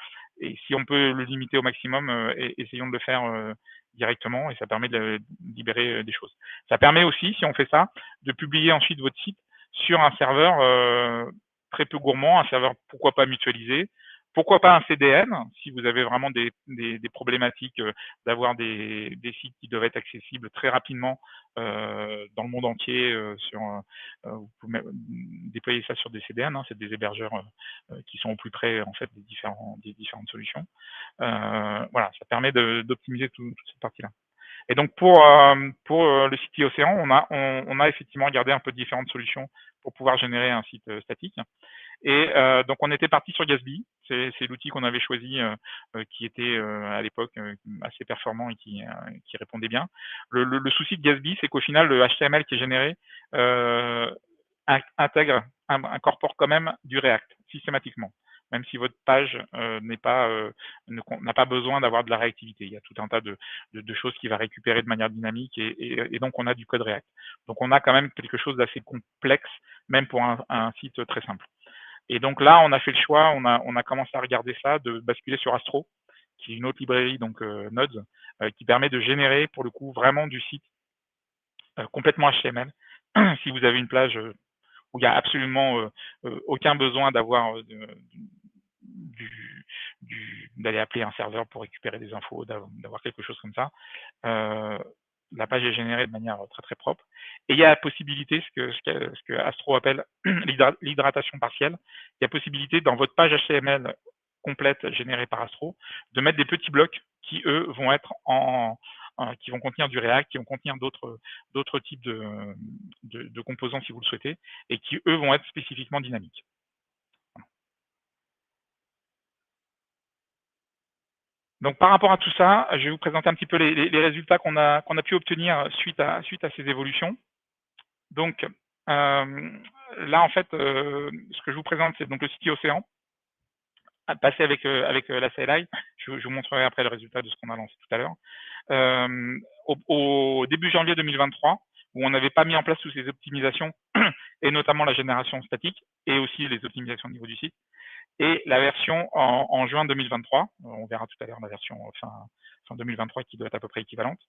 Et si on peut le limiter au maximum, essayons de le faire directement et ça permet de libérer des choses. Ça permet aussi, si on fait ça, de publier ensuite votre site sur un serveur très peu gourmand, un serveur pourquoi pas mutualisé, pourquoi pas un CDN, si vous avez vraiment des problématiques d'avoir des sites qui doivent être accessibles très rapidement dans le monde entier. Vous pouvez déployer ça sur des CDN, hein, c'est des hébergeurs qui sont au plus près en fait des différentes solutions. Voilà, ça permet d'optimiser toute cette partie-là. Et donc pour le site Océan, on a effectivement regardé un peu différentes solutions pour pouvoir générer un site statique. Et donc on était parti sur Gatsby, c'est l'outil qu'on avait choisi, qui était à l'époque assez performant et qui répondait bien. Le souci de Gatsby, c'est qu'au final, le HTML qui est généré incorpore quand même du React systématiquement, même si votre page n'a pas besoin d'avoir de la réactivité. Il y a tout un tas de choses qu'il va récupérer de manière dynamique et donc on a du code React. Donc on a quand même quelque chose d'assez complexe, même pour un site très simple. Et donc là, on a fait le choix, on a commencé à regarder ça, de basculer sur Astro, qui est une autre librairie, donc Nodes, qui permet de générer pour le coup vraiment du site complètement HTML. Si vous avez une plage où il n'y a absolument aucun besoin d'avoir d'aller appeler un serveur pour récupérer des infos, d'avoir quelque chose comme ça. La page est générée de manière très très propre. Et il y a la possibilité, ce que Astro appelle l'hydratation partielle, il y a possibilité dans votre page HTML complète générée par Astro de mettre des petits blocs qui eux vont être qui vont contenir du React, qui vont contenir d'autres types de composants si vous le souhaitez, et qui eux vont être spécifiquement dynamiques. Donc par rapport à tout ça, je vais vous présenter un petit peu les résultats qu'on a pu obtenir suite à ces évolutions. Donc là en fait, ce que je vous présente, c'est donc le site Océan, passé avec la CLI. Je vous montrerai après le résultat de ce qu'on a lancé tout à l'heure. Au début janvier 2023, où on n'avait pas mis en place toutes ces optimisations, et notamment la génération statique, et aussi les optimisations au niveau du site. Et la version en juin 2023, on verra tout à l'heure la version fin 2023 qui doit être à peu près équivalente.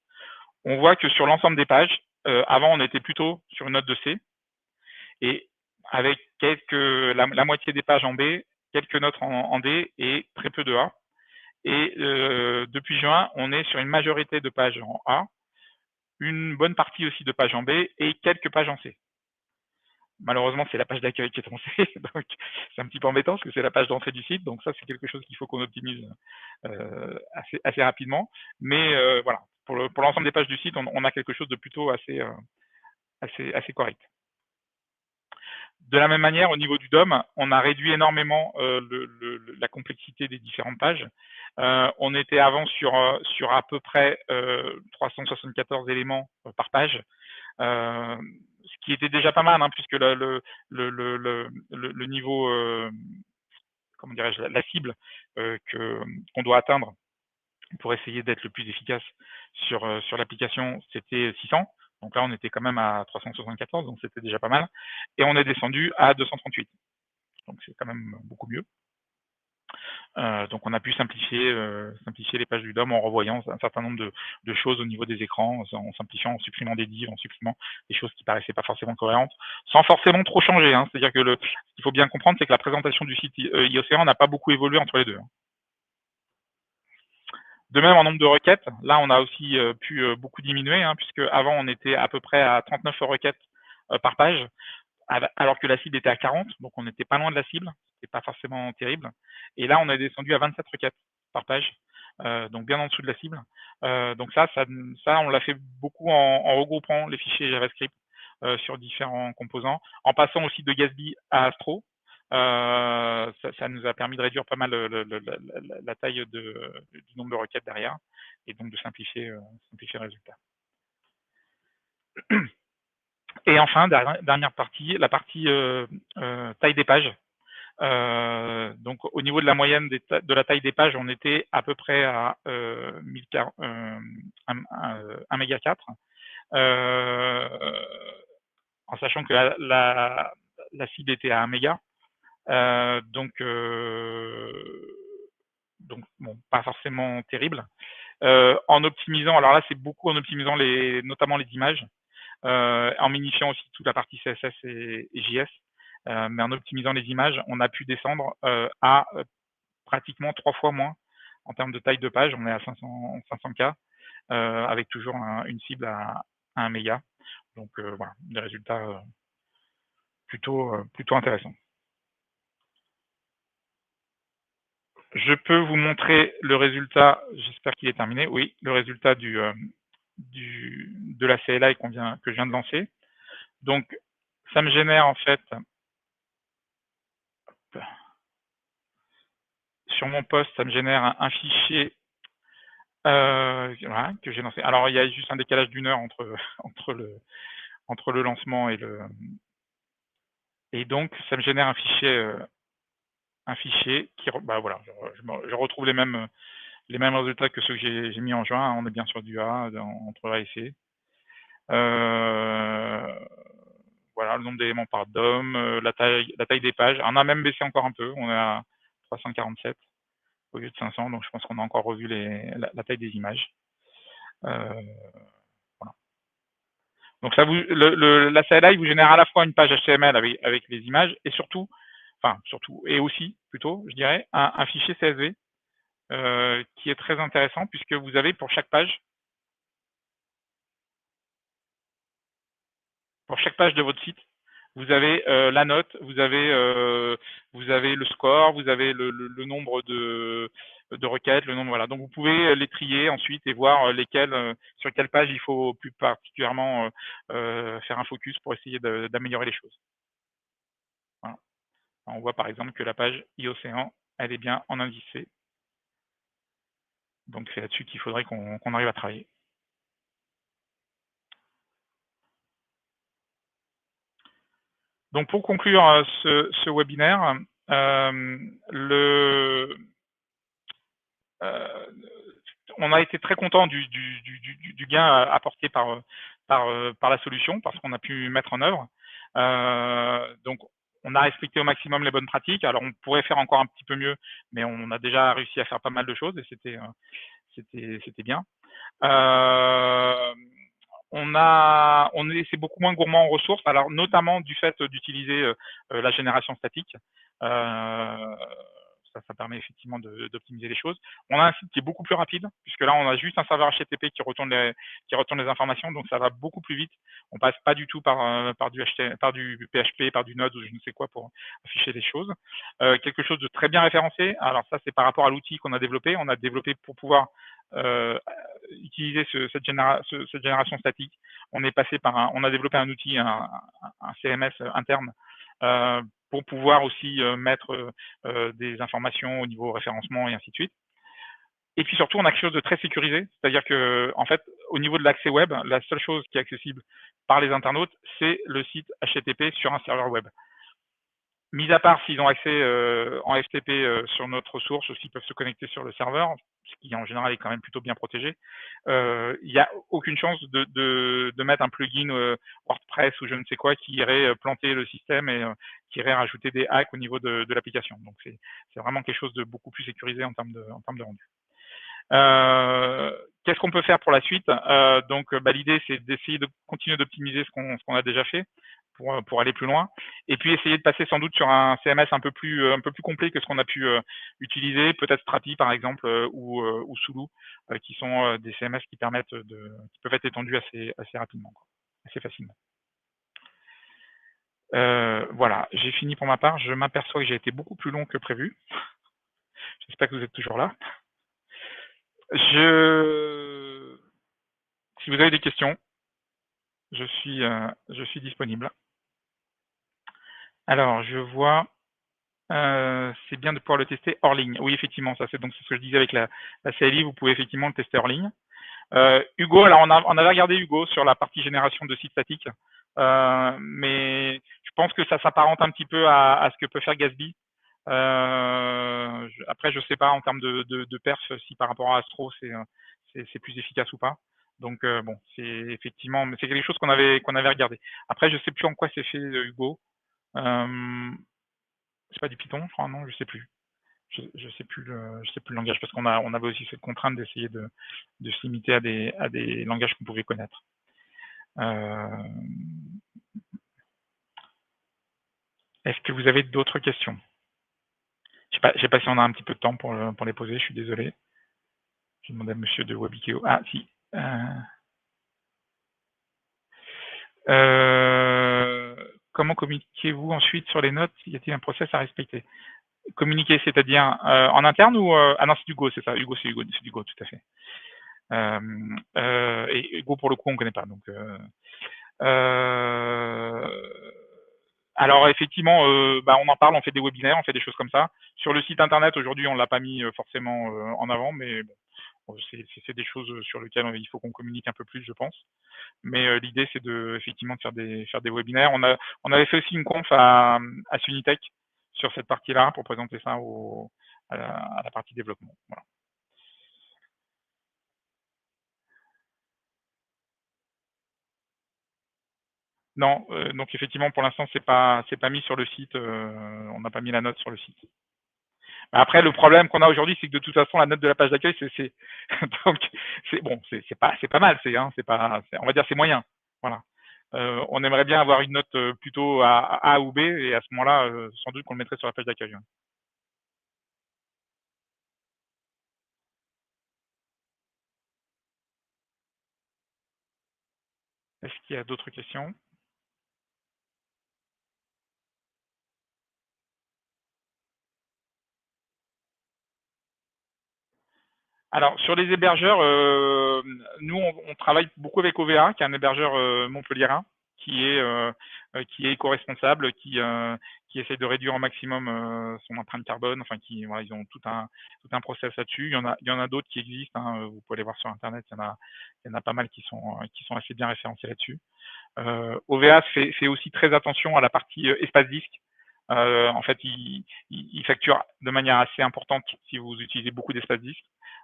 On voit que sur l'ensemble des pages, avant on était plutôt sur une note de C, et avec la moitié des pages en B, quelques notes en D et très peu de A. Et depuis juin, on est sur une majorité de pages en A, une bonne partie aussi de pages en B et quelques pages en C. Malheureusement, c'est la page d'accueil qui est en C, donc c'est un petit peu embêtant parce que c'est la page d'entrée du site. Donc ça, c'est quelque chose qu'il faut qu'on optimise assez rapidement. Mais voilà, pour l'ensemble des pages du site, on a quelque chose de plutôt assez correct. De la même manière, au niveau du DOM, on a réduit énormément la complexité des différentes pages. On était avant sur à peu près 374 éléments par page. Ce qui était déjà pas mal, hein, puisque le niveau, comment dirais-je, la cible qu'on doit atteindre pour essayer d'être le plus efficace sur l'application, c'était 600. Donc là, on était quand même à 374, donc c'était déjà pas mal. Et on est descendu à 238. Donc c'est quand même beaucoup mieux. Donc on a pu simplifier les pages du DOM en revoyant un certain nombre de choses au niveau des écrans, en simplifiant, en supprimant des divs, en supprimant des choses qui paraissaient pas forcément cohérentes, sans forcément trop changer. Hein. C'est-à-dire que ce qu'il faut bien comprendre, c'est que la présentation du site iOCéan n'a pas beaucoup évolué entre les deux. Hein. De même, en nombre de requêtes, là on a aussi pu beaucoup diminuer, hein, puisque avant on était à peu près à 39 requêtes par page, alors que la cible était à 40, donc on n'était pas loin de la cible, c'était pas forcément terrible. Et là, on est descendu à 27 requêtes par page, donc bien en dessous de la cible. Donc ça, on l'a fait beaucoup en regroupant les fichiers JavaScript sur différents composants, en passant aussi de Gatsby à Astro. Ça nous a permis de réduire pas mal la taille du nombre de requêtes derrière, et donc de simplifier le résultat. Et enfin, dernière partie, la partie taille des pages. Donc au niveau de la moyenne de la taille des pages, on était à peu près à 1 méga 4, en sachant que la cible était à 1 méga. Donc bon, pas forcément terrible. En optimisant, alors là c'est beaucoup en optimisant notamment les images, en minifiant aussi toute la partie CSS et JS. Mais en optimisant les images, on a pu descendre à pratiquement 3 fois moins en termes de taille de page. On est à 500K, avec toujours une cible à 1 méga. Donc voilà, des résultats plutôt intéressants. Je peux vous montrer le résultat, j'espère qu'il est terminé, oui, le résultat du de la CLI que je viens de lancer. Donc, ça me génère en fait, sur mon poste, ça me génère un fichier voilà, que j'ai lancé. Alors, il y a juste un décalage d'1 heure entre le lancement et donc ça me génère un fichier qui, bah voilà, je retrouve les mêmes résultats que ceux que j'ai mis en juin. On est bien sur du A entre A et C. Voilà, le nombre d'éléments par DOM, la taille des pages. On a même baissé encore un peu. On est à 347 au lieu de 500. Donc, je pense qu'on a encore revu la taille des images. Voilà. Donc, ça la CLI vous génère à la fois une page HTML avec les images et surtout, et aussi, plutôt, je dirais, un fichier CSV qui est très intéressant puisque vous avez pour chaque page de votre site, vous avez la note, vous avez le score, vous avez le nombre de requêtes, le nombre, voilà. Donc vous pouvez les trier ensuite et voir sur quelle page il faut plus particulièrement faire un focus pour essayer d'améliorer les choses. Voilà. On voit par exemple que la page e-Océan, elle est bien en indice C. Donc c'est là-dessus qu'il faudrait qu'on arrive à travailler. Donc pour conclure ce webinaire, on a été très content du gain apporté par la solution parce qu'on a pu mettre en œuvre. Donc on a respecté au maximum les bonnes pratiques. Alors on pourrait faire encore un petit peu mieux, mais on a déjà réussi à faire pas mal de choses et c'était bien. C'est beaucoup moins gourmand en ressources, alors notamment du fait d'utiliser la génération statique. Ça permet effectivement d'optimiser les choses. On a un site qui est beaucoup plus rapide, puisque là, on a juste un serveur HTTP qui retourne les informations, donc ça va beaucoup plus vite. On passe pas du tout par du PHP, par du Node ou je ne sais quoi pour afficher les choses. Quelque chose de très bien référencé. Alors ça, c'est par rapport à l'outil qu'on a développé. On a développé pour pouvoir utiliser cette génération statique. On a développé un outil, un CMS interne pour pouvoir aussi mettre des informations au niveau référencement et ainsi de suite. Et puis surtout, on a quelque chose de très sécurisé, c'est-à-dire que en fait, au niveau de l'accès web, la seule chose qui est accessible par les internautes, c'est le site HTTP sur un serveur web. Mis à part s'ils ont accès en FTP sur notre source ou s'ils peuvent se connecter sur le serveur, ce qui en général est quand même plutôt bien protégé, il n'y a aucune chance de mettre un plugin WordPress ou je ne sais quoi qui irait planter le système et qui irait rajouter des hacks au niveau de l'application. Donc c'est vraiment quelque chose de beaucoup plus sécurisé en termes de rendu. Qu'est-ce qu'on peut faire pour la suite? Donc l'idée c'est d'essayer de continuer d'optimiser ce qu'on a déjà fait pour aller plus loin, et puis essayer de passer sans doute sur un CMS un peu plus complet que ce qu'on a pu utiliser, peut-être Strapi par exemple ou Sulu, qui sont des CMS qui peuvent être étendus assez rapidement, assez facilement. Voilà, j'ai fini pour ma part. Je m'aperçois que j'ai été beaucoup plus long que prévu. J'espère que vous êtes toujours là. Si vous avez des questions, je suis disponible. Alors, je vois, c'est bien de pouvoir le tester hors ligne. Oui, effectivement, c'est ce que je disais avec la CLI, vous pouvez effectivement le tester hors ligne. Hugo, alors on avait regardé Hugo sur la partie génération de sites statiques, mais je pense que ça s'apparente un petit peu à ce que peut faire Gatsby. Après, je sais pas en termes de perf si par rapport à Astro c'est plus efficace ou pas. Donc bon, c'est effectivement, mais c'est quelque chose qu'on avait regardé. Après, je sais plus en quoi c'est fait Hugo. C'est pas du Python, je crois, non, je sais plus. Je sais plus le langage parce qu'on avait aussi cette contrainte d'essayer de s'imiter à des langages qu'on pouvait connaître. Est-ce que vous avez d'autres questions? Je sais pas si on a un petit peu de temps pour les poser, je suis désolé. Je demande à monsieur de Wabikeo. Ah, si. Comment communiquez-vous ensuite sur les notes? Y a-t-il un process à respecter? Communiquer, c'est-à-dire en interne ou ah non, c'est du Go, c'est ça. Hugo, c'est du Go, tout à fait. Et Go pour le coup on connaît pas. Donc alors effectivement, bah, on en parle, on fait des webinaires, on fait des choses comme ça. Sur le site internet aujourd'hui, on l'a pas mis forcément en avant, mais bon, c'est des choses sur lesquelles il faut qu'on communique un peu plus, je pense. Mais l'idée c'est de effectivement de faire des webinaires. On avait fait aussi une conf à Sunitech sur cette partie-là pour présenter ça à la partie développement. Voilà. Non, donc effectivement pour l'instant c'est pas mis sur le site. On n'a pas mis la note sur le site. Après, le problème qu'on a aujourd'hui, c'est que de toute façon, la note de la page d'accueil, donc c'est bon, c'est pas mal, on va dire c'est moyen, voilà. On aimerait bien avoir une note plutôt à A ou B, et à ce moment-là, sans doute qu'on le mettrait sur la page d'accueil. Ouais. Est-ce qu'il y a d'autres questions? Alors sur les hébergeurs, nous on travaille beaucoup avec OVA, qui est un hébergeur montpelliérain, qui est éco-responsable, qui essaie de réduire au maximum son empreinte carbone. Enfin, voilà, ils ont tout un process là-dessus. Il y en a d'autres qui existent. Hein, vous pouvez aller voir sur internet. Il y en a pas mal qui sont assez bien référencés là-dessus. OVH fait aussi très attention à la partie espace disque. En fait, il facture de manière assez importante si vous utilisez beaucoup d'espace disque.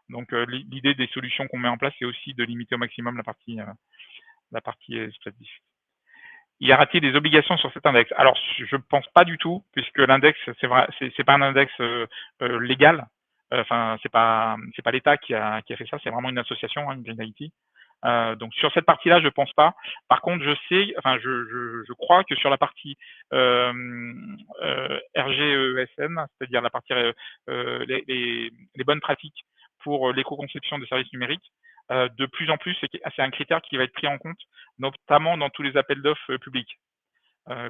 Donc, l'idée des solutions qu'on met en place, c'est aussi de limiter au maximum la partie espace disque. Y aura-t-il des obligations sur cet index? Alors, je ne pense pas du tout, puisque l'index, c'est vrai, c'est pas un index légal. Enfin, c'est pas l'État qui a fait ça, c'est vraiment une association, hein, une Green IT. Donc sur cette partie-là, je pense pas. Par contre, je sais, enfin, je crois que sur la partie euh, RGESN, c'est-à-dire la partie les bonnes pratiques pour l'éco-conception des services numériques, de plus en plus, c'est un critère qui va être pris en compte, notamment dans tous les appels d'offres publics.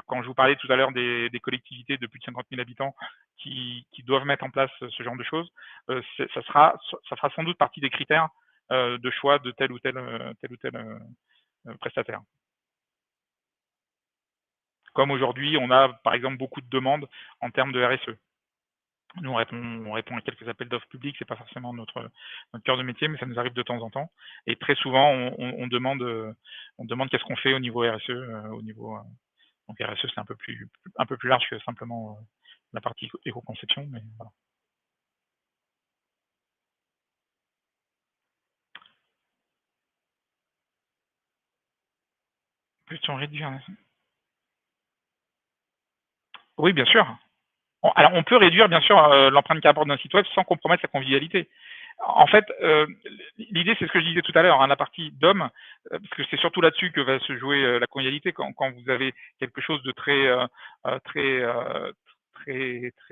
Quand je vous parlais tout à l'heure des collectivités de plus de 50 000 habitants qui doivent mettre en place ce genre de choses, ça sera sans doute partie des critères de choix de tel ou tel prestataire. Comme aujourd'hui, on a par exemple beaucoup de demandes en termes de RSE. Nous, on répond à quelques appels d'offres publics, c'est pas forcément notre cœur de métier, mais ça nous arrive de temps en temps. Et très souvent, on demande qu'est-ce qu'on fait au niveau RSE, au niveau donc RSE, c'est un peu plus large que simplement la partie éco-conception, mais voilà. Peut-on réduire? Oui, bien sûr. Alors, on peut réduire, bien sûr, l'empreinte carbone d'un site web sans compromettre sa convivialité. En fait, l'idée, c'est ce que je disais tout à l'heure, hein, la partie DOM, parce que c'est surtout là-dessus que va se jouer la convivialité quand vous avez quelque chose de très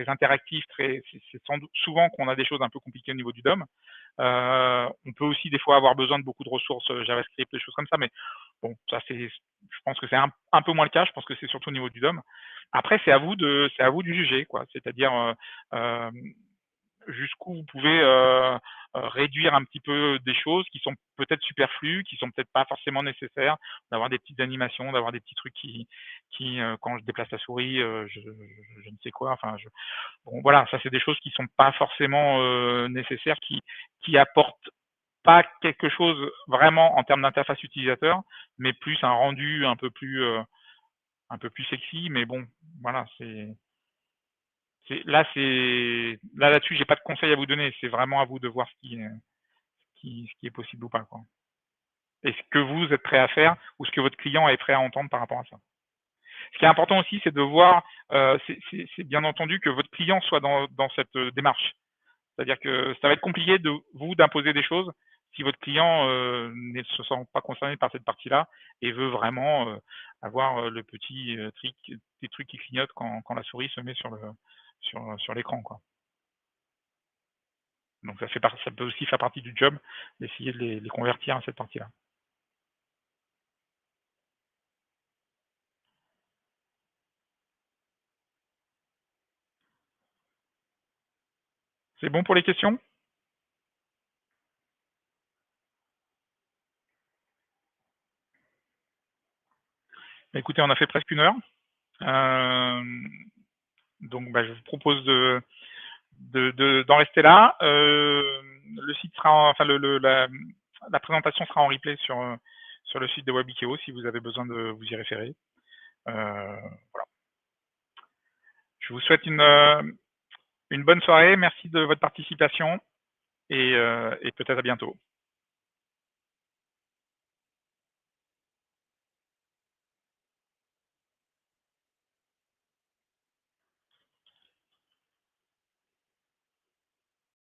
interactif, c'est sans doute souvent qu'on a des choses un peu compliquées au niveau du DOM. On peut aussi des fois avoir besoin de beaucoup de ressources JavaScript, des choses comme ça, mais bon, ça je pense que c'est un peu moins le cas. Je pense que c'est surtout au niveau du DOM. Après, c'est à vous de juger, quoi. C'est-à-dire euh, jusqu'où vous pouvez réduire un petit peu des choses qui sont peut-être superflues, qui sont peut-être pas forcément nécessaires, d'avoir des petites animations, d'avoir des petits trucs qui quand je déplace la souris, je ne sais quoi. Enfin, bon, voilà, ça c'est des choses qui sont pas forcément nécessaires, qui apportent pas quelque chose vraiment en termes d'interface utilisateur, mais plus un rendu un peu plus sexy. Mais bon, voilà, là-dessus, j'ai pas de conseil à vous donner. C'est vraiment à vous de voir ce qui est possible ou pas, quoi. Et ce que vous êtes prêt à faire ou ce que votre client est prêt à entendre par rapport à ça. Ce qui est important aussi, c'est de voir, c'est bien entendu que votre client soit dans cette démarche. C'est-à-dire que ça va être compliqué d'imposer des choses si votre client ne se sent pas concerné par cette partie-là et veut vraiment avoir le petit truc, des trucs qui clignotent quand la souris se met sur l'écran, quoi. Donc ça peut aussi faire partie du job d'essayer de les convertir à cette partie-là. C'est bon pour les questions? Écoutez, on a fait presque 1 heure. Donc, je vous propose d'en rester là. Le site sera, enfin, la présentation sera en replay sur le site de Webikeo si vous avez besoin de vous y référer. Voilà. Je vous souhaite une bonne soirée. Merci de votre participation et peut-être à bientôt.